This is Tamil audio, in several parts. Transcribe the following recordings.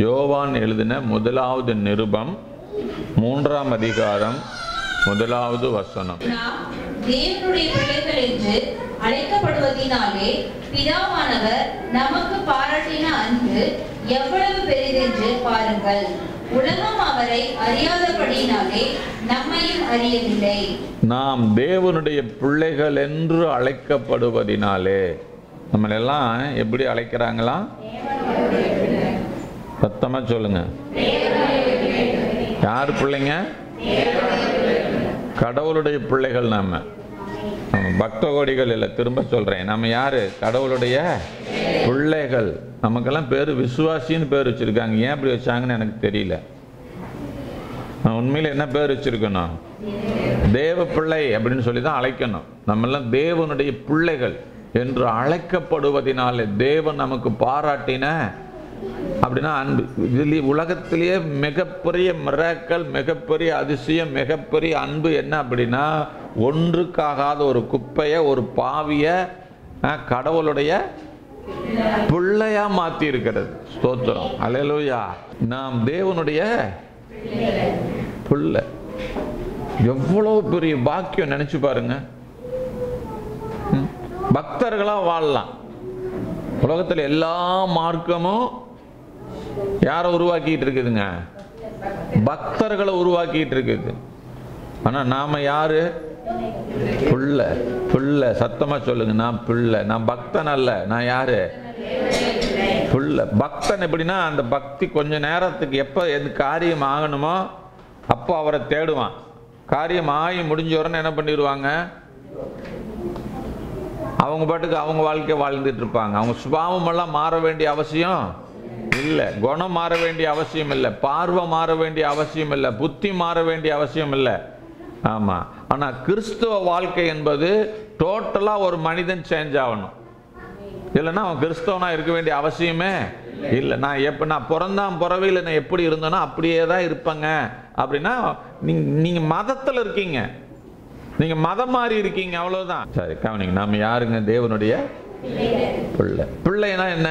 யோவான் எழுதின முதலாவது நிருபம் 3ஆம் அதிகாரம் 1வது வசனம். நாம் தேவனுடைய பிள்ளைகள் என்று அழைக்கப்படுவதினாலே பிதாவானவர் நமக்கு பாராட்டின அன்பு எவ்வளவு பெரிதென்று பாருங்கள். உலகம் அவரை அறியாதபடியினாலே நம்மையும் அறியவில்லை. நாம் தேவனுடைய பிள்ளைகள் என்று அழைக்கப்படுவதினாலே, நம்மளெல்லாம் எப்படி அழைக்கிறாங்களா? சத்தமா சொல்லுங்க. யார் பிள்ளைங்க? கடவுளுடைய பிள்ளைகள். நாம பக்த கோடிகள் இல்லை, திரும்ப சொல்றேன். நம்ம யாரு? கடவுளுடைய பிள்ளைகள். நமக்கெல்லாம் பேரு விசுவாசின்னு பேர் வச்சிருக்காங்க. ஏன் அப்படி வச்சாங்கன்னு எனக்கு தெரியல. உண்மையில என்ன பேர் வச்சிருக்கணும்? தேவ பிள்ளை அப்படின்னு சொல்லி தான் அழைக்கணும். நம்ம எல்லாம் தேவனுடைய பிள்ளைகள் என்று அழைக்கப்படுவதனாலே தேவன் நமக்கு பாராட்டின அப்படின்னா அன்பு. இதுல உலகத்திலேயே மிகப்பெரிய மிராக்கிள், மிகப்பெரிய அதிசயம், மிகப்பெரிய அன்பு என்ன அப்படின்னா, ஒன்றுக்காகாத ஒரு குப்பைய, ஒரு பாவிய கடவுளுடைய பிள்ளையா மாத்தி இருக்கிறது. ஸ்தோத்திரம், அல்லேலூயா. நாம் தேவனுடைய பிள்ளை. எவ்வளவு பெரிய பாக்கியம் நினைச்சு பாருங்க. பக்தர்களா வாழலாம். உலகத்தில் எல்லா மார்க்கமும் யாரை உருவாக்கிட்டு இருக்குதுங்க? பக்தர்களை உருவாக்கிட்டு இருக்குது. ஆனா நாம யாரு? பிள்ளை. பிள்ளை. சத்தமா சொல்லுங்க. நான் பிள்ளை. நான் பக்தன் அல்ல. நான் யாரு? பிள்ளை. பக்தன் எப்படின்னா, அந்த பக்தி கொஞ்ச நேரத்துக்கு எப்ப எது காரியம் ஆகணுமோ அப்போ அவரை தேடுவான். காரியம் ஆகி முடிஞ்ச உடனே என்ன பண்ணிடுவாங்க? அவங்க பாட்டுக்கு அவங்க வாழ்க்கை வாழ்ந்துட்டு இருப்பாங்க. அவங்க சுபாவம் எல்லாம் மாற வேண்டிய அவசியம் இல்லை, குணம் மாற வேண்டிய அவசியம் இல்லை, பார்வை மாற வேண்டிய அவசியம் இல்லை, புத்தி மாற வேண்டிய அவசியம் இல்லை. ஆமா. ஆனா கிறிஸ்துவ வாழ்க்கை என்பது டோட்டலா ஒரு மனிதன் சேஞ்ச் ஆகணும். இல்லைன்னா அவன் கிறிஸ்தவனா இருக்க வேண்டிய அவசியமே இல்லை. நான் பிறந்தான் பிறவியில் நான் எப்படி இருந்தேனோ அப்படியே தான் இருப்பேங்க அப்படின்னா நீங்க மதத்தில் இருக்கீங்க, நீங்க மதம் மாறி இருக்கீங்க, அவ்வளவுதான். சரி, கவனிங்க. நாம யாருங்க? தேவனுடைய பிள்ளை. பிள்ளைனா என்ன?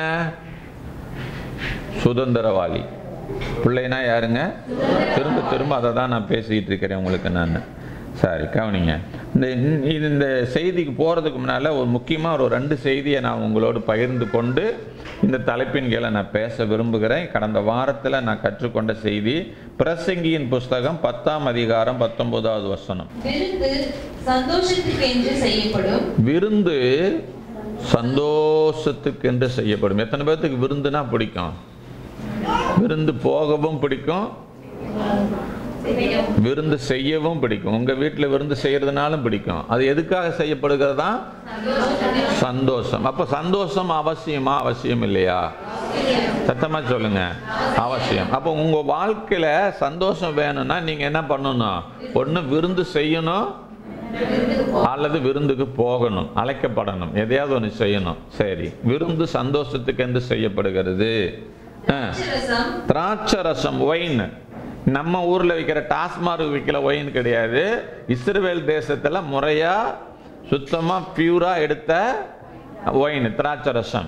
சுதந்திரவாளி. பிள்ளைனா யாருங்க? திரும்ப திரும்ப அதை தான் நான் பேசிக்கிட்டு இருக்கிறேன் உங்களுக்கு நான். சரி, கவனிங்க. இந்த செய்திக்கு போகிறதுக்கு முன்னால் ஒரு முக்கியமாக ஒரு 2 செய்தியை நான் உங்களோடு பகிர்ந்து கொண்டு இந்த தலைப்பின் கீழே நான் பேச விரும்புகிறேன். கடந்த வாரத்தில் நான் கற்றுக்கொண்ட செய்தி பிரசங்கியின் புஸ்தகம் 10ஆம் அதிகாரம் 19வது வசனம். விருந்து சந்தோஷத்துக்கென்று செய்யப்படும். விருந்து சந்தோஷத்துக்கென்று செய்யப்படும். எத்தனை பேர்த்துக்கு விருந்துனா பிடிக்கும்? விருந்து போகவும் பிடிக்கும், விருந்து செய்யவும் பிடிக்கும். உங்க வீட்டில் விருந்து செய்யறதுனாலும் பிடிக்கும். அது எதுக்காக செய்யப்படுகிறதா? சந்தோஷம். அப்ப சந்தோஷம் அவசியமா? அவசியம் இல்லையா? சத்தமா சொல்லுங்க. அவசியம். அப்போ உங்க வாழ்க்கையில சந்தோஷம் வேணும்னா நீங்க என்ன பண்ணணும்? ஒண்ணு விருந்து செய்யணும் அல்லது விருந்துக்கு போகணும், அழைக்கப்படணும், எதையாவது ஒன்று செய்யணும். சரி, விருந்து சந்தோஷத்துக்கு என்று செய்யப்படுகிறது. திராட்சை ரசம், ஒயின். நம்ம ஊர்ல விற்கிற டாஸ்மார்க் விற்கிற ஒயின் கிடையாது. இஸ்ரவேல் தேசத்துல முறையா சுத்தமா பியூரா எடுத்த ஒயின், திராட்சை ரசம்.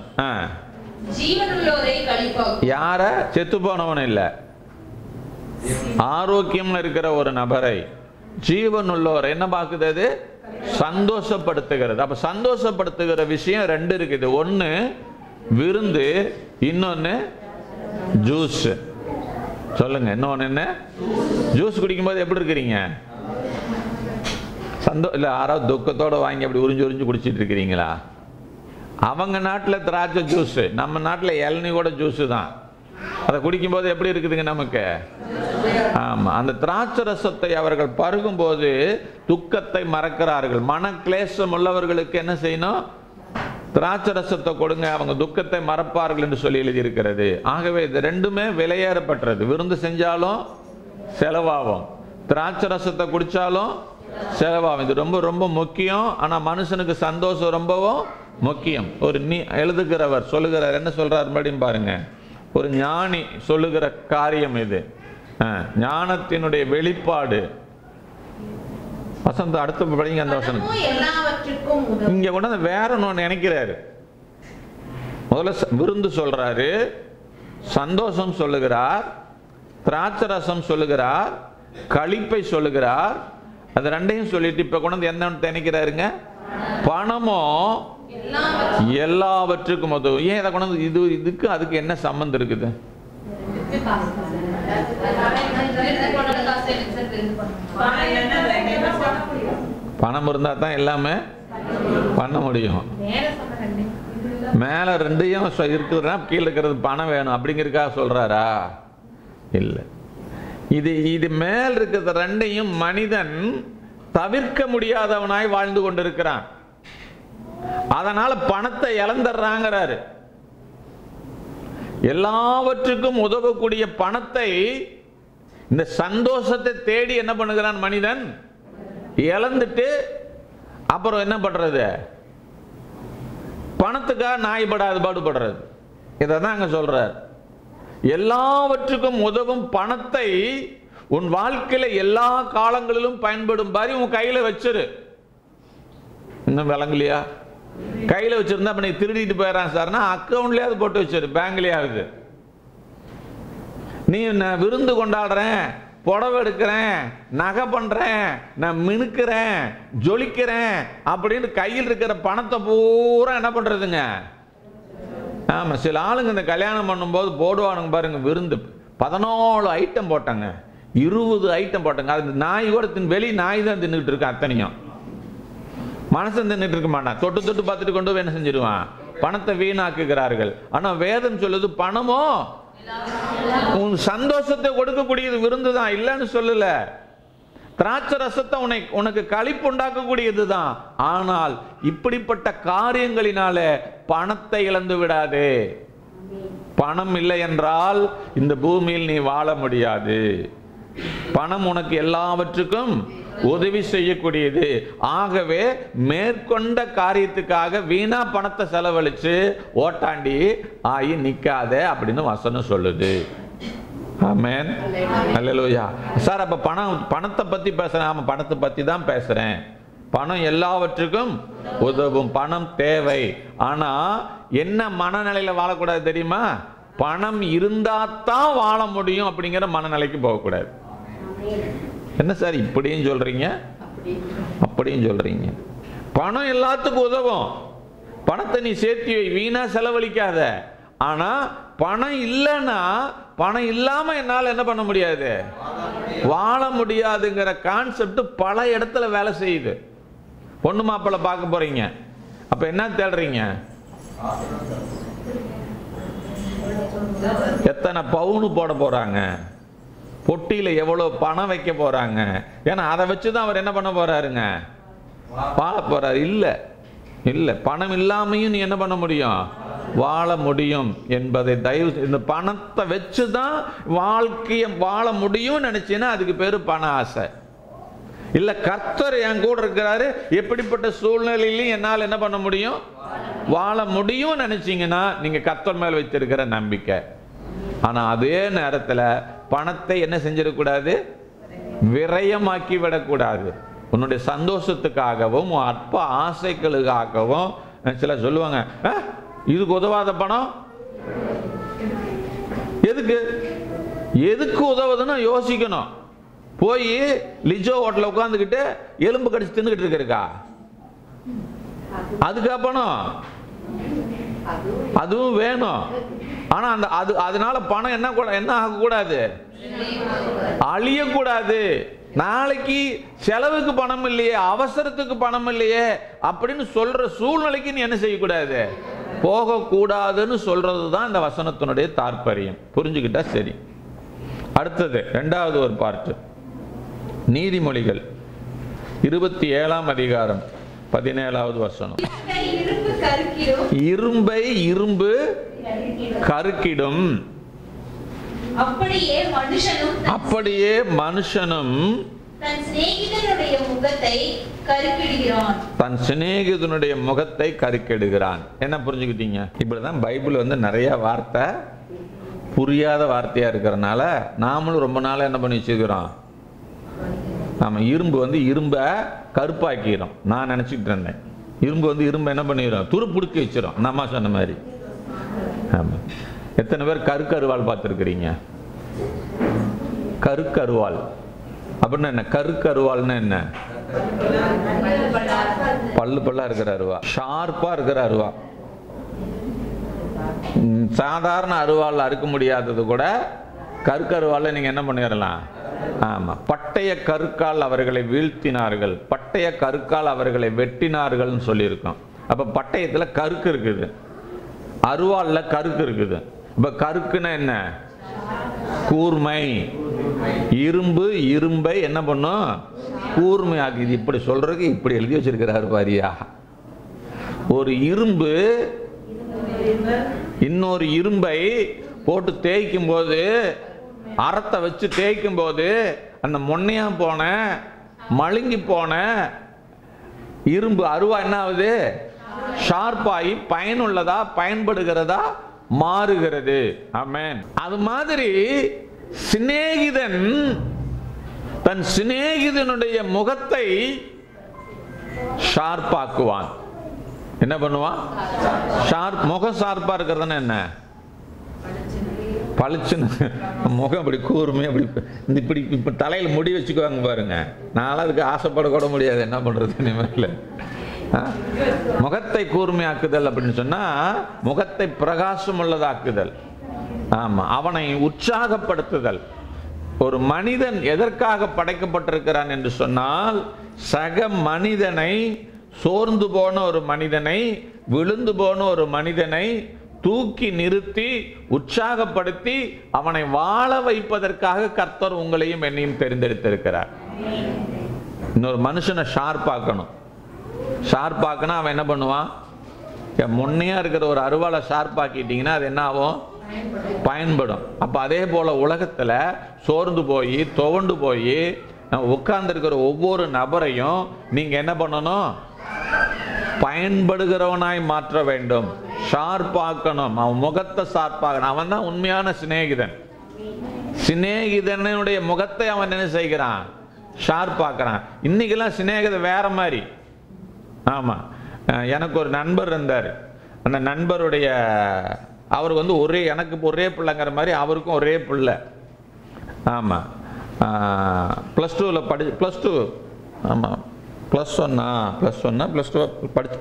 யார? செத்து போனவன் இல்ல, ஆரோக்கியம் இருக்கிற ஒரு நபரை, ஜீவன் உள்ளவர் என்ன பார்க்குது? அது சந்தோஷப்படுத்துகிறது. அப்ப சந்தோஷப்படுத்துகிற விஷயம் 2 இருக்குது. ஒன்னு விருந்து, இன்னொன்னு ஜூஸ். சொல்லுங்க, இன்னொன்னு என்ன? ஜூஸ் குடிக்கும்போது எப்படி இருக்கிறீங்க? இல்ல யாராவது துக்கத்தோட வாங்கி அப்படி உறிஞ்சு உறிஞ்சு குடிச்சிட்டு இருக்கிறீங்களா? அவங்க நாட்டுல திராட்சை ஜூஸ், நம்ம நாட்டுல இளநீ கூட ஜூஸ் தான். அதை குடிக்கும்போது எப்படி இருக்குதுங்க நமக்கு? ஆமா. அந்த திராட்சை ரசத்தை அவர்கள் பருகும் போது துக்கத்தை மறக்கிறார்கள். மன கிளேசம் உள்ளவர்களுக்கு என்ன செய்யணும்? திராட்சை ரசத்தை கொடுங்க, அவங்க துக்கத்தை மறப்பார்கள் என்று சொல்லி எழுதியிருக்கிறது. ஆகவே இது 2மே விலையேறப்பட்டது. விருந்து செஞ்சாலும் செலவாகும், திராட்சை ரசத்தை குடிச்சாலும் செலவாகும். இது ரொம்ப ரொம்ப முக்கியம். ஆனா மனுஷனுக்கு சந்தோஷம் ரொம்பவும் முக்கியம். ஒரு எழுதுகிறவர் சொல்லுகிறார். என்ன சொல்றார் மறுபடியும் பாருங்க. ஒரு ஞானி சொல்லுகிற காரியம் இது. ஞானத்தினுடைய வெளிப்பாடு. வசந்த அடுத்த படிங்க அந்த வசனம். இங்க கொண்டு வேற ஒன்று நினைக்கிறாரு. முதல்ல விருந்து சொல்றாரு, சந்தோஷம் சொல்லுகிறார், திராட்சை ரசம் சொல்லுகிறார், களிப்பை சொல்லுகிறார். அது ரெண்டையும் சொல்லிட்டு இப்ப கொண்டு வந்து என்ன திணிக்கிறாருங்க? பணமோ எல்லாவற்றுக்கும் உதவும். ஏன் இதை கொண்டு வந்து இதுக்கு அதுக்கு என்ன சம்பந்தம் இருக்குது? பணம் இருந்தா தான் எல்லாமே பண்ண முடியும். மேல ரெண்டையும் இருக்குதுன்னா கீழே இருக்கிறது பணம் வேணும் அப்படிங்கிறதுக்காக சொல்றாரா? இல்லை. இது மேல் இருக்கிற ரெண்டையும் மனிதன் தவிர்க்க முடியாதவனாய் வாழ்ந்து கொண்டிருக்கிறான். அதனால பணத்தை இழந்துடுறாங்கிறாரு. எல்லாவற்றுக்கும் உதவக்கூடிய பணத்தை, இந்த சந்தோஷத்தை தேடி என்ன பண்ணுகிறான் மனிதன்? இழந்துட்டு அப்புறம் என்ன பண்றது? பணத்துக்காக நாய்படாது பாடுபடுறது. இதான் அங்க சொல்றார். எல்லாவற்றுக்கும் உதவும் பணத்தை உன் வாழ்க்கையில எல்லா காலங்களிலும் பயன்படும் பாரி உன் கையில வச்சிரு. இன்னும் விளங்கலையா? கையில வச்சிருந்தா அப்ப நீ திருடிட்டு போயிடறான் சார்னா அக்கௌண்ட்லயாவது போட்டு வச்சிரு, பேங்க்லயாவது. நீ நான் விருந்து கொண்டாடுறேன், புடவை எடுக்கிறேன், நகை பண்றேன், நான் மினுக்கிறேன், ஜொலிக்கிறேன் அப்படின்னு கையில் இருக்கிற பணத்தை பூரா என்ன பண்றதுங்க? ஆமா, சில ஆளுங்க இந்த கல்யாணம் பண்ணும்போது போடுவானுங்க பாருங்க, விருந்து 14 ஐட்டம் போட்டாங்க, 20 ஐட்டம் போட்டாங்க. அது நாய் கூட வெளி நாய் தான் தின்னுட்டு இருக்கு. அத்தனையும் மனசன் தின்னுட்டு இருக்க மாட்டான். தொட்டு தொட்டு பார்த்துட்டு கொண்டு என்ன செஞ்சிருவான்? பணத்தை வீணாக்குகிறார்கள். ஆனா வேதம் சொல்லுது பணமோ உன் சந்தோஷத்தை கொடுக்கக்கூடியது விருந்து தான், இல்லைன்னு சொல்லல. திராட்சை ரசத்தை உனக்கு களிப்பு உண்டாக்கக்கூடியது தான். ஆனால் இப்படிப்பட்ட காரியங்களினால பணத்தை இழந்து விடாதே. பணம் இல்லை என்றால் இந்த பூமியில் நீ வாழ முடியாது. பணம் உனக்கு எல்லாவற்றுக்கும் உதவி செய்யக்கூடியது. ஆகவே மேற்கொண்ட காரியத்துக்காக வீணா பணத்தை செலவழிச்சு ஓட்டாண்டி ஆகி நிக்காத அப்படின்னு வசனம் சொல்லுது. ஆமென், அல்லேலூயா. சார் அப்ப பணத்தை பத்தி பேசுறேன். ஆமா, பணத்தை பத்தி தான் பேசுறேன். பணம் எல்லாவற்றுக்கும் உதவும், பணம் தேவை. ஆனா என்ன மனநிலையில வாழக்கூடாது தெரியுமா? பணம் இருந்தாதான் வாழ முடியும் அப்படிங்கிற மனநிலைக்கு போகக்கூடாது. என்ன சார் இப்படியும் சொல்றீங்க அப்படியும் சொல்றீங்க? பணம் எல்லாத்துக்கும் உதவும். பணத்தை நீ சேர்த்து வை, வீணா செலவழிக்காத. ஆனா பணம் இல்லைன்னா, பணம் இல்லாம என்னால என்ன பண்ண முடியாது? வாழ முடியாதுங்கிற கான்செப்ட் பல இடத்துல வேலை செய்யுது. பொண்ணு மாப்பிள்ளை பார்க்க போறீங்க, அப்ப என்ன தேடுறீங்க? எத்தனை பவுனு போட போறாங்க, பொட்டியில எவ்வளவு பணம் வைக்க போறாங்க. ஏன்னா அதை வச்சுதான் அவர் என்ன பண்ண போறாருங்க? வாழ போறாரு. இல்ல பணம் இல்லாமையும் நீ என்ன பண்ண முடியும்? வாழ முடியும் என்பதை தயவு, இந்த பணத்தை வச்சுதான் வாழ்க்கையை வாழ முடியும் நினைச்சீங்கன்னா அதுக்கு பேரு பண ஆசை. இல்ல கர்த்தர் என் கூட இருக்கிறாரு, எப்படிப்பட்ட சூழ்நிலையிலும் என்னால் என்ன பண்ண முடியும்? வாழ முடியும் நினைச்சீங்கன்னா நீங்க கர்த்தர் மேல் வைத்திருக்கிற நம்பிக்கை. ஆனா அதே நேரத்துல பணத்தை என்ன செஞ்சிடக்கூடாது? விரயமாக்கி விடக்கூடாது. உன்னுடைய சந்தோஷத்துக்காகவும் அற்ப ஆசைகளுக்காகவும். சில சொல்லுவாங்க, இதுக்கு உதவாத பணம் எதுக்கு உதவுதுன்னு யோசிக்கணும். போய் லிஜோ ஹோட்டல்ல உட்காந்துக்கிட்டு எலும்பு கடிச்சு தின்னுக்கிட்டு இருக்கா? அதுக்கா பணம்? அதுவும் வேணும். ஆனா அதனால பணம் என்ன ஆகக்கூடாது? அழியக்கூடாது. நாளைக்கு செலவுக்கு பணம் இல்லையே, அவசரத்துக்கு பணம் இல்லையே அப்படின்னு சொல்ற சூழ்நிலைக்கு நீ என்ன செய்யக்கூடாது? போகக்கூடாதுன்னு சொல்றதுதான் இந்த வசனத்தினுடைய தாற்பயம். புரிஞ்சுக்கிட்டா சரி. அடுத்தது இரண்டாவது ஒரு பார்ட், நீதிமொழிகள் 27ஆம் அதிகாரம் 17வது வசனம். இரும்பை இரும்பு கருக்கிடும், அப்படியே மனுஷனும் தன் சிநேகிதனுடைய முகத்தை கருக்கிடுகிறான். என்ன புரிஞ்சுக்கிட்டீங்க? இப்படிதான் பைபிள் நிறைய வார்த்தை புரியாத வார்த்தையா இருக்கிறதுனால நாமளும் ரொம்ப நாள் என்ன பண்ணி வச்சுக்கிறோம்? நாம இரும்பு இரும்பை கருப்பாக்கிறோம். நான் நினைச்சுக்கிட்டு இருந்தேன் இரும்பு இரும்பை என்ன பண்ணிடுறோம்? துரு பிடிச்சி வச்சிடும். நம்ம சொன்ன மாதிரி. ஆமா, எத்தனை பேர் கருக்கருவாள் பார்த்துருக்கிறீங்க? கருக்கருவாள் அப்படின்னா என்ன? கருக்கருவாள்னா என்ன? பல்லு பல்லா இருக்கிற அருவா, ஷார்ப்பா இருக்கிற அருவா. சாதாரண அருவாள் அறுக்க முடியாதது கூட கருக்கருவால நீங்க என்ன பண்ணிடலாம்? ஆமா, பட்டய கருக்கால் அவர்களை வீழ்த்தினார்கள், பட்டய கருக்கால் அவர்களை வெட்டினார்கள் சொல்லியிருக்கோம். அப்ப பட்டயத்துல கருக்கு இருக்குது, அருவாள்ல கருக்கு இருக்குது. இப்ப கருக்குன்னா என்ன? கூர்மை. இரும்பை என்ன பண்ணும்? கூர்மை ஆகுது. இப்படி சொல்றதுக்கு இப்படி எழுதி வச்சிருக்கிறாரு பாரியா. ஒரு இரும்பு இன்னொரு இரும்பை போட்டு தேய்க்கும் போது, அறத்தை வச்சு தேய்க்கும் போது, அந்த மொன்னையா போன மழுங்கி போன இரும்பு அருவா என்ன ஆகுது? ஷார்ப்பாகி பயனுள்ளதா பயன்படுகிறதா மாறுகிறது. ஆமென். அது மாதிரி சிநேகிதன் தன் சிநேகிதனுடைய முகத்தை ஷார்ப்பாக்குவான். என்ன பண்ணுவான்? முகம் ஷார்ப்பா இருக்கிறதுனா என்ன? பளிச்சுன்னு முகம் அப்படி கூர்மையா இப்படி இப்ப தலையில முடி வச்சுக்குவாங்க பாருங்க. நான் அதுக்கு ஆசைப்பட கூட முடியாது. என்ன பண்றது இனிமேல்? முகத்தை கூர்மையாக்குதல் அப்படின்னு சொன்னா முகத்தை பிரகாசம் உள்ளதாக்குதல். ஆமா, அவனை உற்சாகப்படுத்துதல். ஒரு மனிதன் எதற்காக படைக்கப்பட்டிருக்கிறான் என்று சொன்னால், சக மனிதனை, சோர்ந்து போன ஒரு மனிதனை, விழுந்து போன ஒரு மனிதனை தூக்கி நிறுத்தி உற்சாகப்படுத்தி அவனை வாழ வைப்பதற்காக கர்த்தர் உங்களையும் என்னையும் தெரிந்தெடுத்திருக்கிறார். இன்னொரு மனுஷனை ஷார்ப்பாக்கணும். ஷார்ப்பாக்குனா அவன் என்ன பண்ணுவான்? முன்னையா இருக்கிற ஒரு அருவாளை ஷார்ப்பாக்கிட்டீங்கன்னா அது என்ன ஆகும்? பயன்படும். அப்ப அதே போல உலகத்துல சோர்ந்து போய் துவண்டு போய் உட்கார்ந்து இருக்கிற ஒவ்வொரு நபரையும் நீங்க என்ன பண்ணணும்? பயன்படுகிறவனாய் மாற்ற வேண்டும். ஷார்ப்பாக்கணும். அவன் முகத்தை ஷார்ப்பாக்கணும். அவன் தான் உண்மையான சிநேகிதன். சிநேகிதனுடைய முகத்தை அவன் என்ன செய்கிறான்? ஷார்ப்பாக்குறான். இன்னைக்கெல்லாம் சிநேகிதன் வேற மாதிரி. ஆமா, எனக்கு ஒரு நண்பர் இருந்தார். அந்த நண்பருடைய அவருக்கு எனக்கு ஒரே பிள்ளைங்கிற மாதிரி அவருக்கும் ஒரே பிள்ளை. ஆமா, +2 ஆமா, +1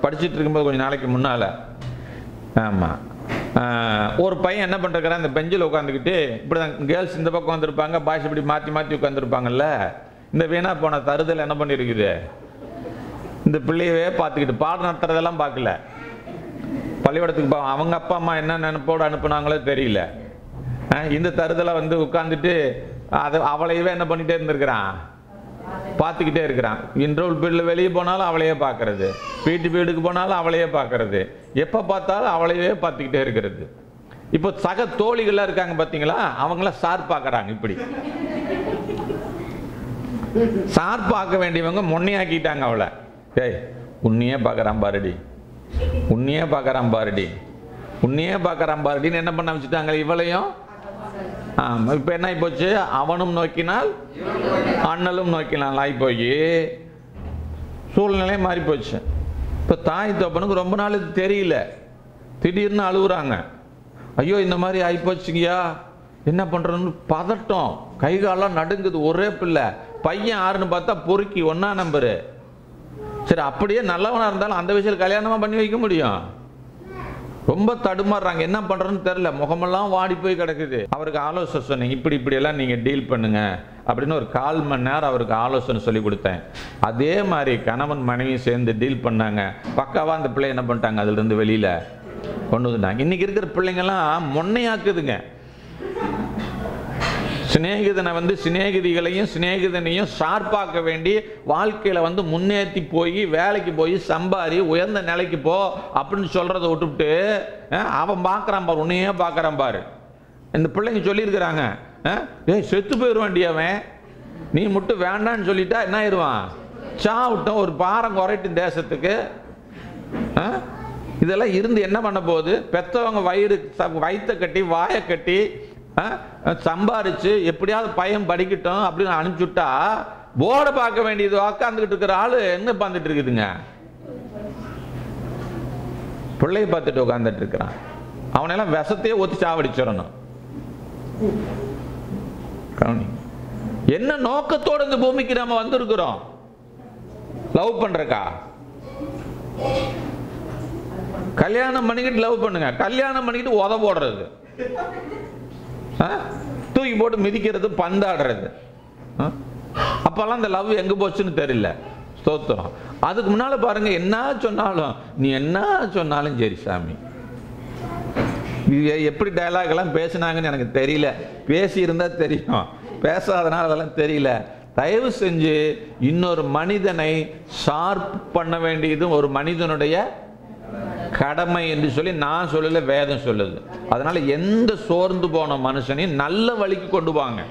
படிச்சுட்டு இருக்கும்போது கொஞ்சம் நாளைக்கு முன்னால. ஆமா, ஒரு பையன் என்ன பண்றான்? இந்த பெஞ்சில் உட்காந்துக்கிட்டு இப்படிதான் கேர்ள்ஸ் இந்த பக்கம் வந்திருப்பாங்க, பாய்ஸ் இப்படி மாற்றி மாற்றி உட்காந்துருப்பாங்கல்ல. இந்த வீணா போன தருதல் என்ன பண்ணிருக்குது? இந்த பிள்ளையவே பார்த்துக்கிட்டு பாடம் நடத்துறதெல்லாம் பார்க்கல. பள்ளிக்கூடத்துக்கு அவங்க அப்பா அம்மா என்ன நினைப்போடு அனுப்புனாங்களோ தெரியல. இந்த தருதலை உட்காந்துட்டு அவளையவே என்ன பண்ணிட்டே இருந்திருக்கிறான்? பார்த்துக்கிட்டே இருக்கிறான். இன்டர்வல் பீரியட்ல வெளியே போனாலும் அவளையே பார்க்கறது, பிடி பீரியடுக்கு போனாலும் அவளையே பார்க்கறது, எப்போ பார்த்தாலும் அவளையே பார்த்துக்கிட்டே இருக்கிறது. இப்போ சக தோழிகள்லாம் இருக்காங்க பார்த்தீங்களா, அவங்களாம் ஷார்ப்பாக்குறாங்க. இப்படி ஷார்ப்பாக்க வேண்டியவங்க முன்னையாக்கிட்டாங்க அவளை. ஏய், உன்னையே பார்க்குறான் பாருடி, உன்னையே பார்க்குறான் பாருடி, உன்னையே பார்க்குறான் பாருடின்னு என்ன பண்ண வச்சுட்டாங்க இவளையும். இப்போ என்ன ஆகி போச்சு? அவனும் நோக்கினால் அண்ணலும் நோக்கினால் ஆகி போய் சூழ்நிலை மாறி போச்சு. இப்போ தாய் தோப்பனுக்கு ரொம்ப நாள் இது தெரியல. திடீர்னு அழுகுறாங்க. ஐயோ இந்த மாதிரி ஆகி போச்சுங்கய்யா, என்ன பண்ணுறதுன்னு பதட்டம், கை காலெல்லாம் நடுங்குது. ஒரே பிள்ளை, பையன் யாருன்னு பார்த்தா பொறுக்கி 1ஆம் நம்பரு. சரி, அப்படியே நல்லவனா இருந்தாலும் அந்த விஷயத்தில் கல்யாணமா பண்ணி வைக்க முடியும்? ரொம்ப தடுமாறுறாங்க. என்ன பண்றதுன்னு தெரியல. முகமெல்லாம் வாடி போய் கிடக்குது. அவருக்கு ஆலோசனை சொன்னீங்க, இப்படி எல்லாம் நீங்க டீல் பண்ணுங்க அப்படின்னு ஒரு 1/4 மணி நேரம் அவருக்கு ஆலோசனை சொல்லி கொடுத்தேன். அதே மாதிரி கணவன் மனைவி சேர்ந்து டீல் பண்ணாங்க. பக்காவா அந்த பிள்ளை என்ன பண்ணிட்டாங்க? அதுல இருந்து வெளியில கொண்டு வந்துட்டாங்க. இன்னைக்கு இருக்கிற பிள்ளைங்கெல்லாம் மொன்னையாக்குதுங்க. சிநேகிதனை சிநேகிதிகளையும் சிநேகிதனையும் ஷார்ப்பாக்க வேண்டி வாழ்க்கையில முன்னேற்றி போய் வேலைக்கு போய் சம்பாரி உயர்ந்த நிலைக்கு போ அப்படின்னு சொல்றதை விட்டுவிட்டு அவன் பார்க்கறான் பாரு, உன்னையே பார்க்கறான் பாரு. இந்த பிள்ளைங்க சொல்லியிருக்கிறாங்க, ஏய் செத்து போயிடுவான்டி அவன், நீ மட்டும் வேண்டான்னு சொல்லிட்டா என்ன ஆயிடுவான்? சாவிட்டும் ஒரு பாரம் குறைட்டு தேசத்துக்கு. இதெல்லாம் இருந்து என்ன பண்ண போகுது? பெத்தவங்க வயிற்ற கட்டி வாயை கட்டி சம்பாரிச்சு எப்படியாவது பையன் படிக்கட்டும் அப்படின்னு அனுப்பிச்சுட்டா போர்டை பார்க்க வேண்டியது உட்காந்துக்கிட்டு இருக்கிற ஆளு என்ன பார்த்துட்டு இருக்குதுங்க? பிள்ளைய பார்த்துட்டு உட்காந்துட்டு இருக்கிறான். அவனெல்லாம் விஷத்தையே ஊற்றி சாவடிச்சிடணும். என்ன நோக்கத்தோடு இந்த பூமிக்கு நம்ம வந்திருக்கிறோம்? லவ் பண்றக்கா? கல்யாணம் பண்ணிக்கிட்டு லவ் பண்ணுங்க, கல்யாணம் பண்ணிக்கிட்டு உத போடுறது, தூக்கி போட்டு மிதிக்கிறது, பந்தாடுறது, அப்பெல்லாம் இந்த லவ் எங்க போச்சுன்னு தெரியல. ஸ்தோத்திரம். அதுக்கு முன்னால பாருங்க, என்ன சொன்னாலும் நீ என்ன சொன்னாலும் சரி சாமி. எப்படி டயலாக் எல்லாம் பேசினாங்கன்னு எனக்கு தெரியல, பேசி இருந்தா தெரியும், பேசாதனால அதெல்லாம் தெரியல. தயவு செஞ்சு இன்னொரு மனிதனை ஷார்ப் பண்ண வேண்டியது ஒரு மனிதனுடைய கடமை என்று சொல்லி நான் சொல்லல, வேதம் சொல்லுது. அதனால எந்த சோர்ந்து போன மனுஷனையும் நல்ல வழிக்கு கொண்டு வாங்க.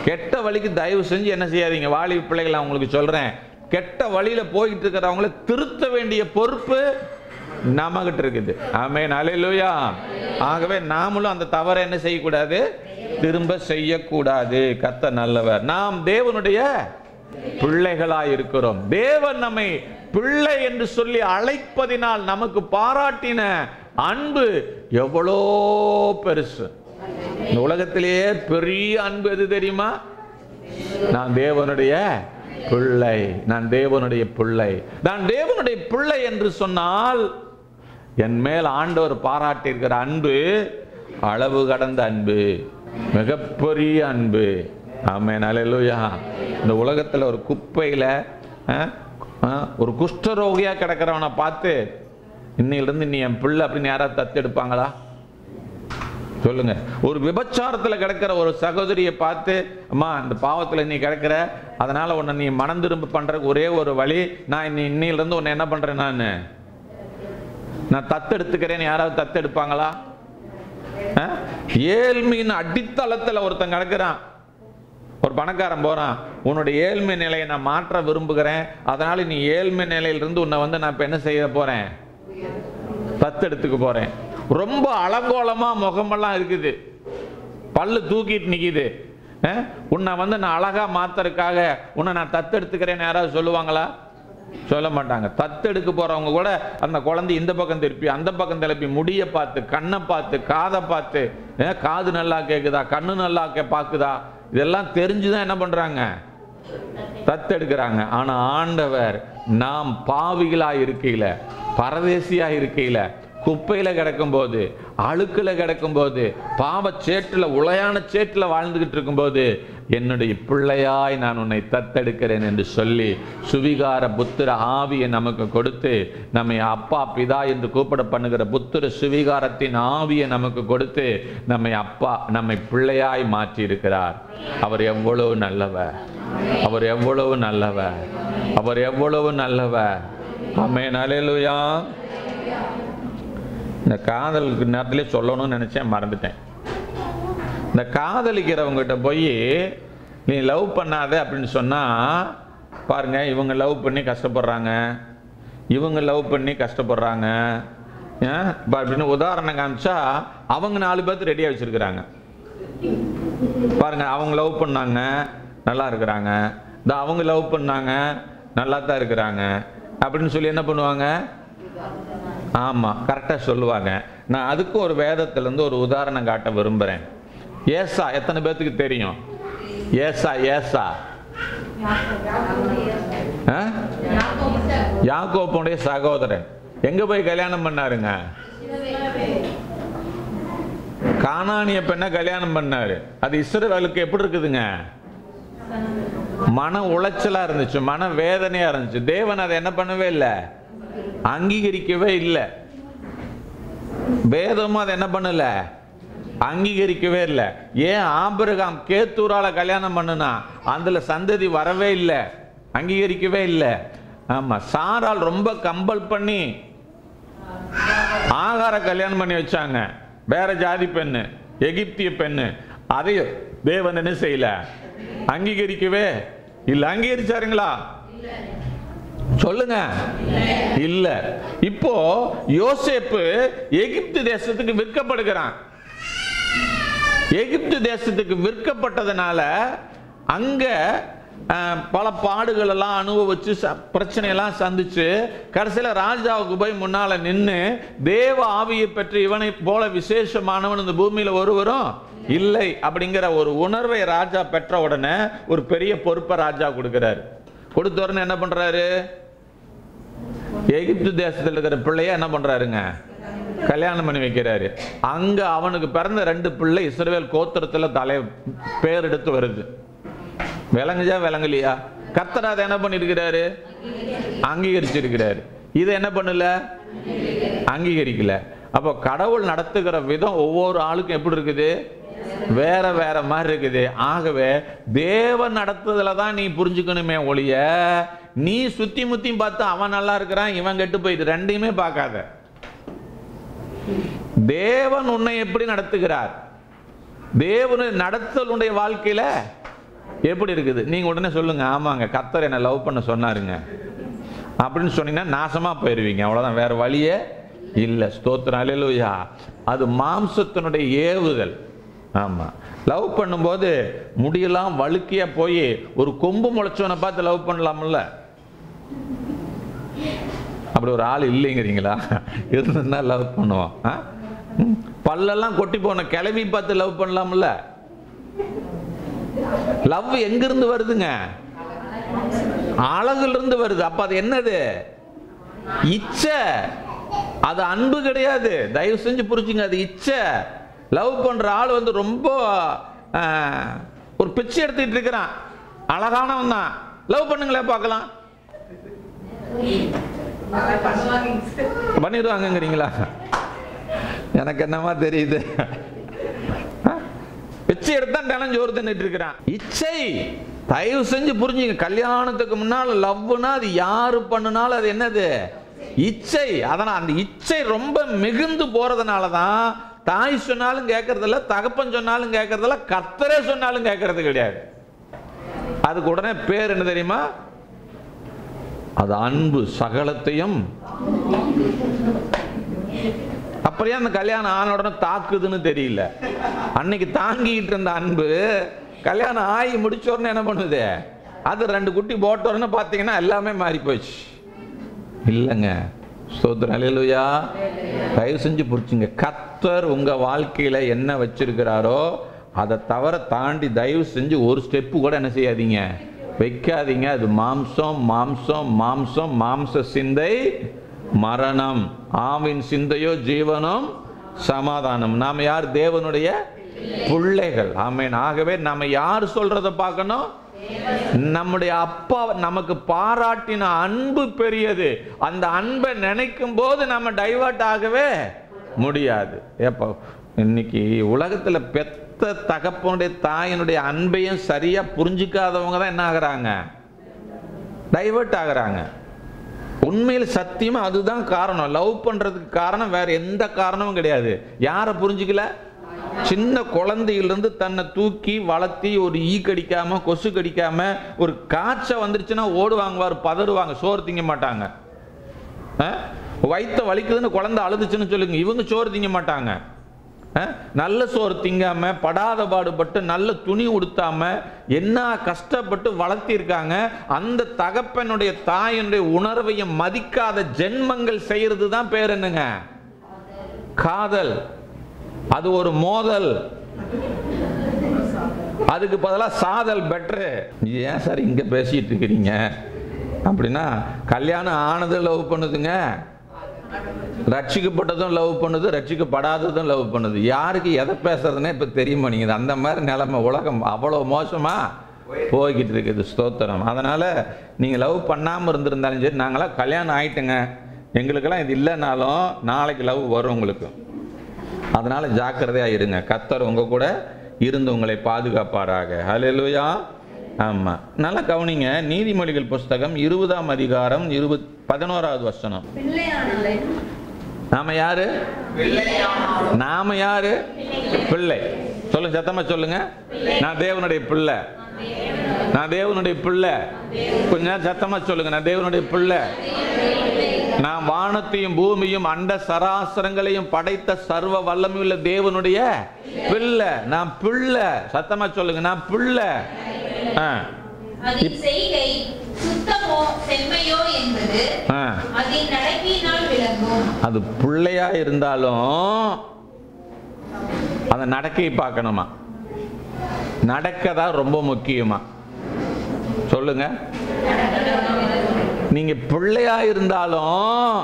கெட்ட வழிக்கு தயவு செஞ்சு என்ன செய்யாதீங்க. வாலிப பிள்ளைகளை உங்களுக்கு சொல்றேன், கெட்ட வழியில போயிட்டு இருக்கிறவங்களை திருத்த வேண்டிய பொறுப்பு நம்மகிட்ட இருக்குது. ஆமென், அல்லேலூயா. ஆகவே நாமளும் அந்த தவறை என்ன செய்யக்கூடாது, திரும்ப செய்யக்கூடாது. கர்த்தர் நல்லவர். நாம் தேவனுடைய பிள்ளைகளாய் இருக்கிறோம். தேவன் நம்மை பிள்ளை என்று சொல்லி அழைப்பதினால் நமக்கு பாராட்டின அன்பு எவ்வளோ பெருசு. இந்த உலகத்திலேயே பெரிய அன்பு எது தெரியுமா? நான் தேவனுடைய பிள்ளை, நான் தேவனுடைய பிள்ளை. நான் தேவனுடைய பிள்ளை என்று சொன்னால் என் மேல் ஆண்டவர் பாராட்டி இருக்கிற அன்பு அளவு கடந்த அன்பு, மிகப்பெரிய அன்பு. ஆமென், அல்லேலூயா. இந்த உலகத்தில் ஒரு குப்பையில ஒரு குஷ்டரோகியா கிடக்கிறவனை பார்த்து இன்னையிலிருந்து நீ என் பிள்ளை அப்படின்னு யாராவது தத்தெடுப்பாங்களா? சொல்லுங்க. ஒரு விபச்சாரத்தில் கிடக்கிற ஒரு சகோதரியை பார்த்து, அம்மா இந்த பாவத்தில் நீ கிடக்கிற, அதனால உன்னை நீ மனம் திரும்ப பண்றதுக்கு ஒரே ஒரு வழி, நான் இன்னையிலிருந்து உன்னை என்ன பண்றேன், நான் தத்தெடுத்துக்கிறேன்னு யாராவது தத்தெடுப்பாங்களா? ஏழ்மையின் அடித்தளத்தில் ஒருத்தன் கிடக்கிறான், ஒரு பணக்காரன் போறான், உன்னுடைய ஏழ்மை நிலையை நான் மாற்ற விரும்புகிறேன், அதனால நீ ஏழ்மை நிலையிலிருந்து உன்னை நான் இப்ப என்ன செய்ய போறேன், தத்தெடுத்துக்க போறேன். ரொம்ப அலங்கோலமா முகமெல்லாம் இருக்குது, பல்லு தூக்கிட்டு நிக்குது, உன்னை நான் அழகா மாத்தறதுக்காக உன்னை நான் தத்தெடுத்துக்கிறேன்னு யாராவது சொல்லுவாங்களா? சொல்ல மாட்டாங்க. தத்தெடுக்க போறவங்க கூட அந்த குழந்தை இந்த பக்கம் திருப்பி அந்த பக்கம் திருப்பி முடிய பார்த்து, கண்ணை பார்த்து, காதை பார்த்து, காது நல்லா கேக்குதா, கண்ணு நல்லா பாக்குதா, இதெல்லாம் தெரிஞ்சுதான் என்ன பண்றாங்க, தத்தெடுக்கிறாங்க. ஆனா ஆண்டவர் நாம் பாவிகளா இருக்கையில, பரதேசியா இருக்கையில, குப்பையில கிடக்கும் போது, அழுக்குல கிடக்கும் போது, பாவ சேற்றுல, உளையான சேற்றுல வாழ்ந்துகிட்டு இருக்கும் போது, என்னுடைய பிள்ளையாய் நான் உன்னை தத்தெடுக்கிறேன் என்று சொல்லி சுவிகார புத்திர ஆவியை நமக்கு கொடுத்து, நம்மை அப்பா பிதா என்று கூப்பிட பண்ணுகிற புத்திர சுவிகாரத்தின் ஆவியை நமக்கு கொடுத்து நம்மை பிள்ளையாய் மாற்றி இருக்கிறார். அவர் எவ்வளவு நல்லவர், அவர் எவ்வளவு நல்லவர், அவர் எவ்வளவு நல்லவர். ஆமென், அல்லேலூயா. இந்த காதலுக்கு நேரத்திலே சொல்லணும்னு நினைச்சேன், மறந்துட்டேன். இந்த காதலிக்கிறவங்ககிட்ட போய் நீ லவ் பண்ணாத அப்படின்னு சொன்னா பாருங்க, இவங்க லவ் பண்ணி கஷ்டப்படுறாங்க, இவங்க லவ் பண்ணி கஷ்டப்படுறாங்க அப்படின்னு உதாரணம் காமிச்சா அவங்க 4 பேர்த்து ரெடியா வச்சிருக்கிறாங்க. பாருங்க, அவங்க லவ் பண்ணாங்க நல்லா இருக்கிறாங்க, அவங்க லவ் பண்ணாங்க நல்லா தான் இருக்கிறாங்க அப்படின்னு சொல்லி என்ன பண்ணுவாங்க? ஆமா, கரெக்டா சொல்லுவாங்க. நான் அதுக்கு ஒரு வேதத்திலிருந்து ஒரு உதாரணம் காட்ட விரும்புறேன். ஏசா எத்தனை பேத்துக்கு தெரியும்? ஏசா யாக்கோபுடைய சகோதரன். எங்க போய் கல்யாணம் பண்ணாருங்க? கானானிய பெண்ணை கல்யாணம் பண்ணாரு. அது இஸ்ரவேலுக்கு எப்படி இருக்குதுங்க? மன உளைச்சலா இருந்துச்சு, மன வேதனையா இருந்துச்சு. தேவன் அதை என்ன பண்ணவே இல்லை, அங்கீகரிக்கவே இல்லை. வேதமும் அதை என்ன பண்ணல, அங்கீகரிக்கவே இல்லை. ஏன் ஆபிரகாம் கேத்தூரால கல்யாணம் பண்ணுனா அதுல சந்ததி வரவே இல்லை, அங்கீகரிக்கவே இல்லை. ஆமா, சாரால் ரொம்ப கம்பல் பண்ணி ஆகார கல்யாணம் பண்ணி வச்சாங்க, வேற ஜாதி பெண்ணு, எகிப்திய பெண்ணு. அதையும் தேவன் என்ன செய்யல, அங்கீகரிக்கவே இல்லை. அங்கீகரிச்சாருங்களா? சொல்லுங்க, இல்ல. இப்போ யோசேப்பு எகிப்து தேசத்துக்கு விற்கப்படுகிறான். எகிப்து தேசத்துக்கு விற்கப்பட்டதனால அங்க பல பாடுகள் எல்லாம் அனுபவிச்சு பிரச்சனையெல்லாம் சந்திச்சு கடைசியில் ராஜாவுக்கு போய் முன்னால நின்று தேவ ஆவியை பெற்று இவனை போல விசேஷமானவன் இந்த பூமியில் ஒருவரும் இல்லை அப்படிங்கிற ஒரு உணர்வை ராஜா பெற்ற உடனே ஒரு பெரிய பொறுப்பை ராஜா கொடுக்கிறாரு. கொடுத்த உடனே என்ன பண்றாரு? எகிப்து தேசத்தில் இருக்கிற பிள்ளைய என்ன பண்றாருங்க? கல்யாணம் பண்ணி வைக்கிறாரு. அங்க அவனுக்கு பிறந்த 2 பிள்ளை இஸ்ரவேல் கோத்திரத்துல பேர் எடுத்து வருது. விளங்குச்சா விளங்கலையா? கர்த்தர் அதை என்ன பண்ணிருக்கிறாரு? அங்கீகரிச்சிருக்கிறாரு. இது என்ன பண்ணல? அங்கீகரிக்கல. அப்போ கடவுள் நடத்துகிற விதம் ஒவ்வொரு ஆளுக்கும் எப்படி இருக்குது? வேற வேற மாதிரி இருக்குது. ஆகவே தேவன் நடத்துதல தான் நீ புரிஞ்சுக்கணுமே ஒழிய நீ சுத்தி முத்தி பார்த்து அவன் நல்லா இருக்கிறான் இவன் கெட்டு போயிட்டு ரெண்டையுமே பார்க்காத. தேவன் உன்னை எப்படி நடத்துகிறார், தேவன் நடத்தல் உன்னுடைய வாழ்க்கையில எப்படி இருக்குது, நீங்க உடனே சொல்லுங்க ஆமாங்க கர்த்தர் என்ன லவ் பண்ண சொன்னாருங்க அப்படின்னு சொன்னீங்கன்னா நாசமா போயிருவீங்க. அவ்வளவுதான், வேற வழியே இல்லை. ஸ்தோத்திரம், அல்லேலூயா. அது மாம்சத்தினுடைய ஏவுதல். ஆமா, லவ் பண்ணும்போது முடியெல்லாம் வழுக்கிய போய் ஒரு கொம்பு முளைச்சவனை பார்த்து லவ் பண்ணலாம்ல? அப்படி ஒரு ஆள் இல்லைங்கிறீங்களா? இருந்தா லவ் பண்ணுவோம். பல்லெல்லாம் கொட்டி போன கிளவி பார்த்து லவ் பண்ணலாம்ல? லவ் எங்கிருந்து வருதுங்க? அழகுல இருந்து வருது. அப்ப அது என்னது? இச்சை. அது அன்பு கிடையாது. தயவு செஞ்சு புரிஞ்சுங்க, அது இச்சை. லவ் பண்ற ஆள் வந்து ரொம்ப ஒரு பிச்சை எடுத்துட்டு இருக்கிறான், அழகானவன் தான், லவ் பண்ணுங்களே பார்க்கலாம். பண்ணிடுவாங்கிறீங்களா? எனக்கு என்னமா தெரியுது? பிச்சை எடுத்தா நினைஞ்சோறு தின்னுட்டு இருக்கிறான். இச்சை. தயவு செஞ்சு புரிஞ்சுங்க, கல்யாணத்துக்கு முன்னால் லவ்னா அது யாரு பண்ணினாலும் அது என்னது? இச்சை. அதனால் அந்த இச்சை ரொம்ப மிகுந்து போறதுனாலதான் தாய் சொன்னாலும் கேட்கறதில்ல, தகப்பன் சொன்னாலும் கேட்கறதில்ல, கர்த்தரே சொன்னாலும் கேட்கறது கிடையாது. அதுக்கு உடனே பேர் என்ன தெரியுமா? அது அன்பு சகலத்தையும். அப்படியே அந்த கல்யாணம் ஆன உடனே தாக்குதுன்னு தெரியல. அன்னைக்கு தாங்கிட்டு இருந்த அன்பு கல்யாணம் ஆகி முடிச்ச உடனே என்ன பண்ணுது? அது 2 குட்டி போட்ட உடனே பார்த்தீங்கன்னா எல்லாமே மாறி போச்சு. இல்லைங்க. ஸ்தோத்திரம், அல்லேலூயா. தயவு செஞ்சு புரிச்சுங்க, கர்த்தர் உங்க வாழ்க்கையில என்ன வச்சிருக்கிறாரோ அதை தவிர தாண்டி தயவு செஞ்சு ஒரு ஸ்டெப்பு கூட என்ன செய்யாதீங்க, வைக்காதீங்க. அது மாம்சம் மாம்சம் மாம்சம். மாம்ச சிந்தை மரணம், ஆவின் சிந்தையோ ஜீவனும் சமாதானம். நாம் யார்? தேவனுடைய பிள்ளைகள். ஆமென். ஆகவே நம்ம யார் சொல்றத பார்க்கணும்? நம்முடைய அப்பா நமக்கு பாராட்டின அன்பு பெரியது. அந்த அன்பை நினைக்கும் போது நம்ம டைவர்ட் ஆகவே முடியாது. எப்போ இன்னைக்கு உலகத்துல பெத்த தகப்பனுடைய தாயினுடைய அன்பையும் சரியா புரிஞ்சுக்காதவங்க தான் என்ன ஆகுறாங்க? டைவர்ட் ஆகுறாங்க. உண்மையில் சத்தியமா அதுதான் காரணம். லவ் பண்றதுக்கு காரணம் வேற எந்த காரணமும் கிடையாது. யாரை புரிஞ்சுக்கல? சின்ன குழந்தையிலிருந்து தன்னை தூக்கி வளர்த்தி ஒரு ஈ கடிக்காம கொசு கடிக்காம ஒரு காய்ச்சல் வந்துருச்சுன்னா ஓடுவாங்க, பதறுவாங்க, சோறு திங்க மாட்டாங்க. வயிற்ற வலிக்குதுன்னு குழந்தை அழுதுச்சுன்னு சொல்லுங்க, இவங்க சோறு திங்க மாட்டாங்க. நல்ல சோறு திங்காம படாத பாடுபட்டு நல்ல துணி உடுத்தாம என்ன கஷ்டப்பட்டு வளர்த்திருக்காங்க. அந்த தகப்பனுடைய தாயினுடைய உணர்வையும் மதிக்காத ஜென்மங்கள் செய்யறது தான் பேர் என்னங்க? காதல். அது ஒரு மோதல். அதுக்கு பதிலாக சாதல் பெட்ரு. ஏன் சார் இங்க பேசிட்டு இருக்கிறீங்க அப்படின்னா, கல்யாணம் ஆனதும் லவ் பண்ணுதுங்க, ரட்சிக்கப்பட்டதும் லவ் பண்ணுது, ரட்சிக்கப்படாததும் லவ் பண்ணுது. யாருக்கு எதை பேசுறதுன்னே இப்ப தெரியுமா? நீங்க அந்த மாதிரி நிலைமை. உலகம் அவ்வளவு மோசமா போய்கிட்டு இருக்குது. ஸ்தோத்திரம். அதனால நீங்க லவ் பண்ணாம இருந்திருந்தாலும் சரி, நாங்களாம் கல்யாணம் ஆயிட்டுங்க, எங்களுக்கெல்லாம் இது இல்லைனாலும் நாளைக்கு லவ் வரும் உங்களுக்கு. அதனால ஜாக்கிரதையா இருங்க. கர்த்தர் உங்க கூட இருந்து உங்களை பாதுகாப்பாராக. ஹல்லேலூயா. ஆமா, நல்லா கவனிங்க. நீதிமொழிகள் புஸ்தகம் 20ஆம் அதிகாரம் 11வது வசனம். நாம யாரு? நாம யாரு? பிள்ளை. சொல்லுங்க, சத்தமா சொல்லுங்க. நான் தேவனுடைய பிள்ளை. நான் தேவனுடைய பிள்ளை. கொஞ்சம் சத்தமா சொல்லுங்க. நான் தேவனுடைய பிள்ளை. நான் வானத்தையும் பூமியும் அண்ட சராசரங்களையும் படைத்த சர்வ வல்லமையுள்ள தேவனுடைய பிள்ளை. நான் பிள்ளை. சத்தமா சொல்லுங்க, நான் பிள்ளை. அதன் செய்கை சுத்தமோ செம்மையோ என்பது அதன் நடக்கையினால் விளங்கும். அது பிள்ளையா இருந்தாலும் அந்த நடக்கையை பார்க்கணுமா? நடக்கதான் ரொம்ப முக்கியமா? சொல்லுங்க. நீங்க பிள்ளையா இருந்தாலும்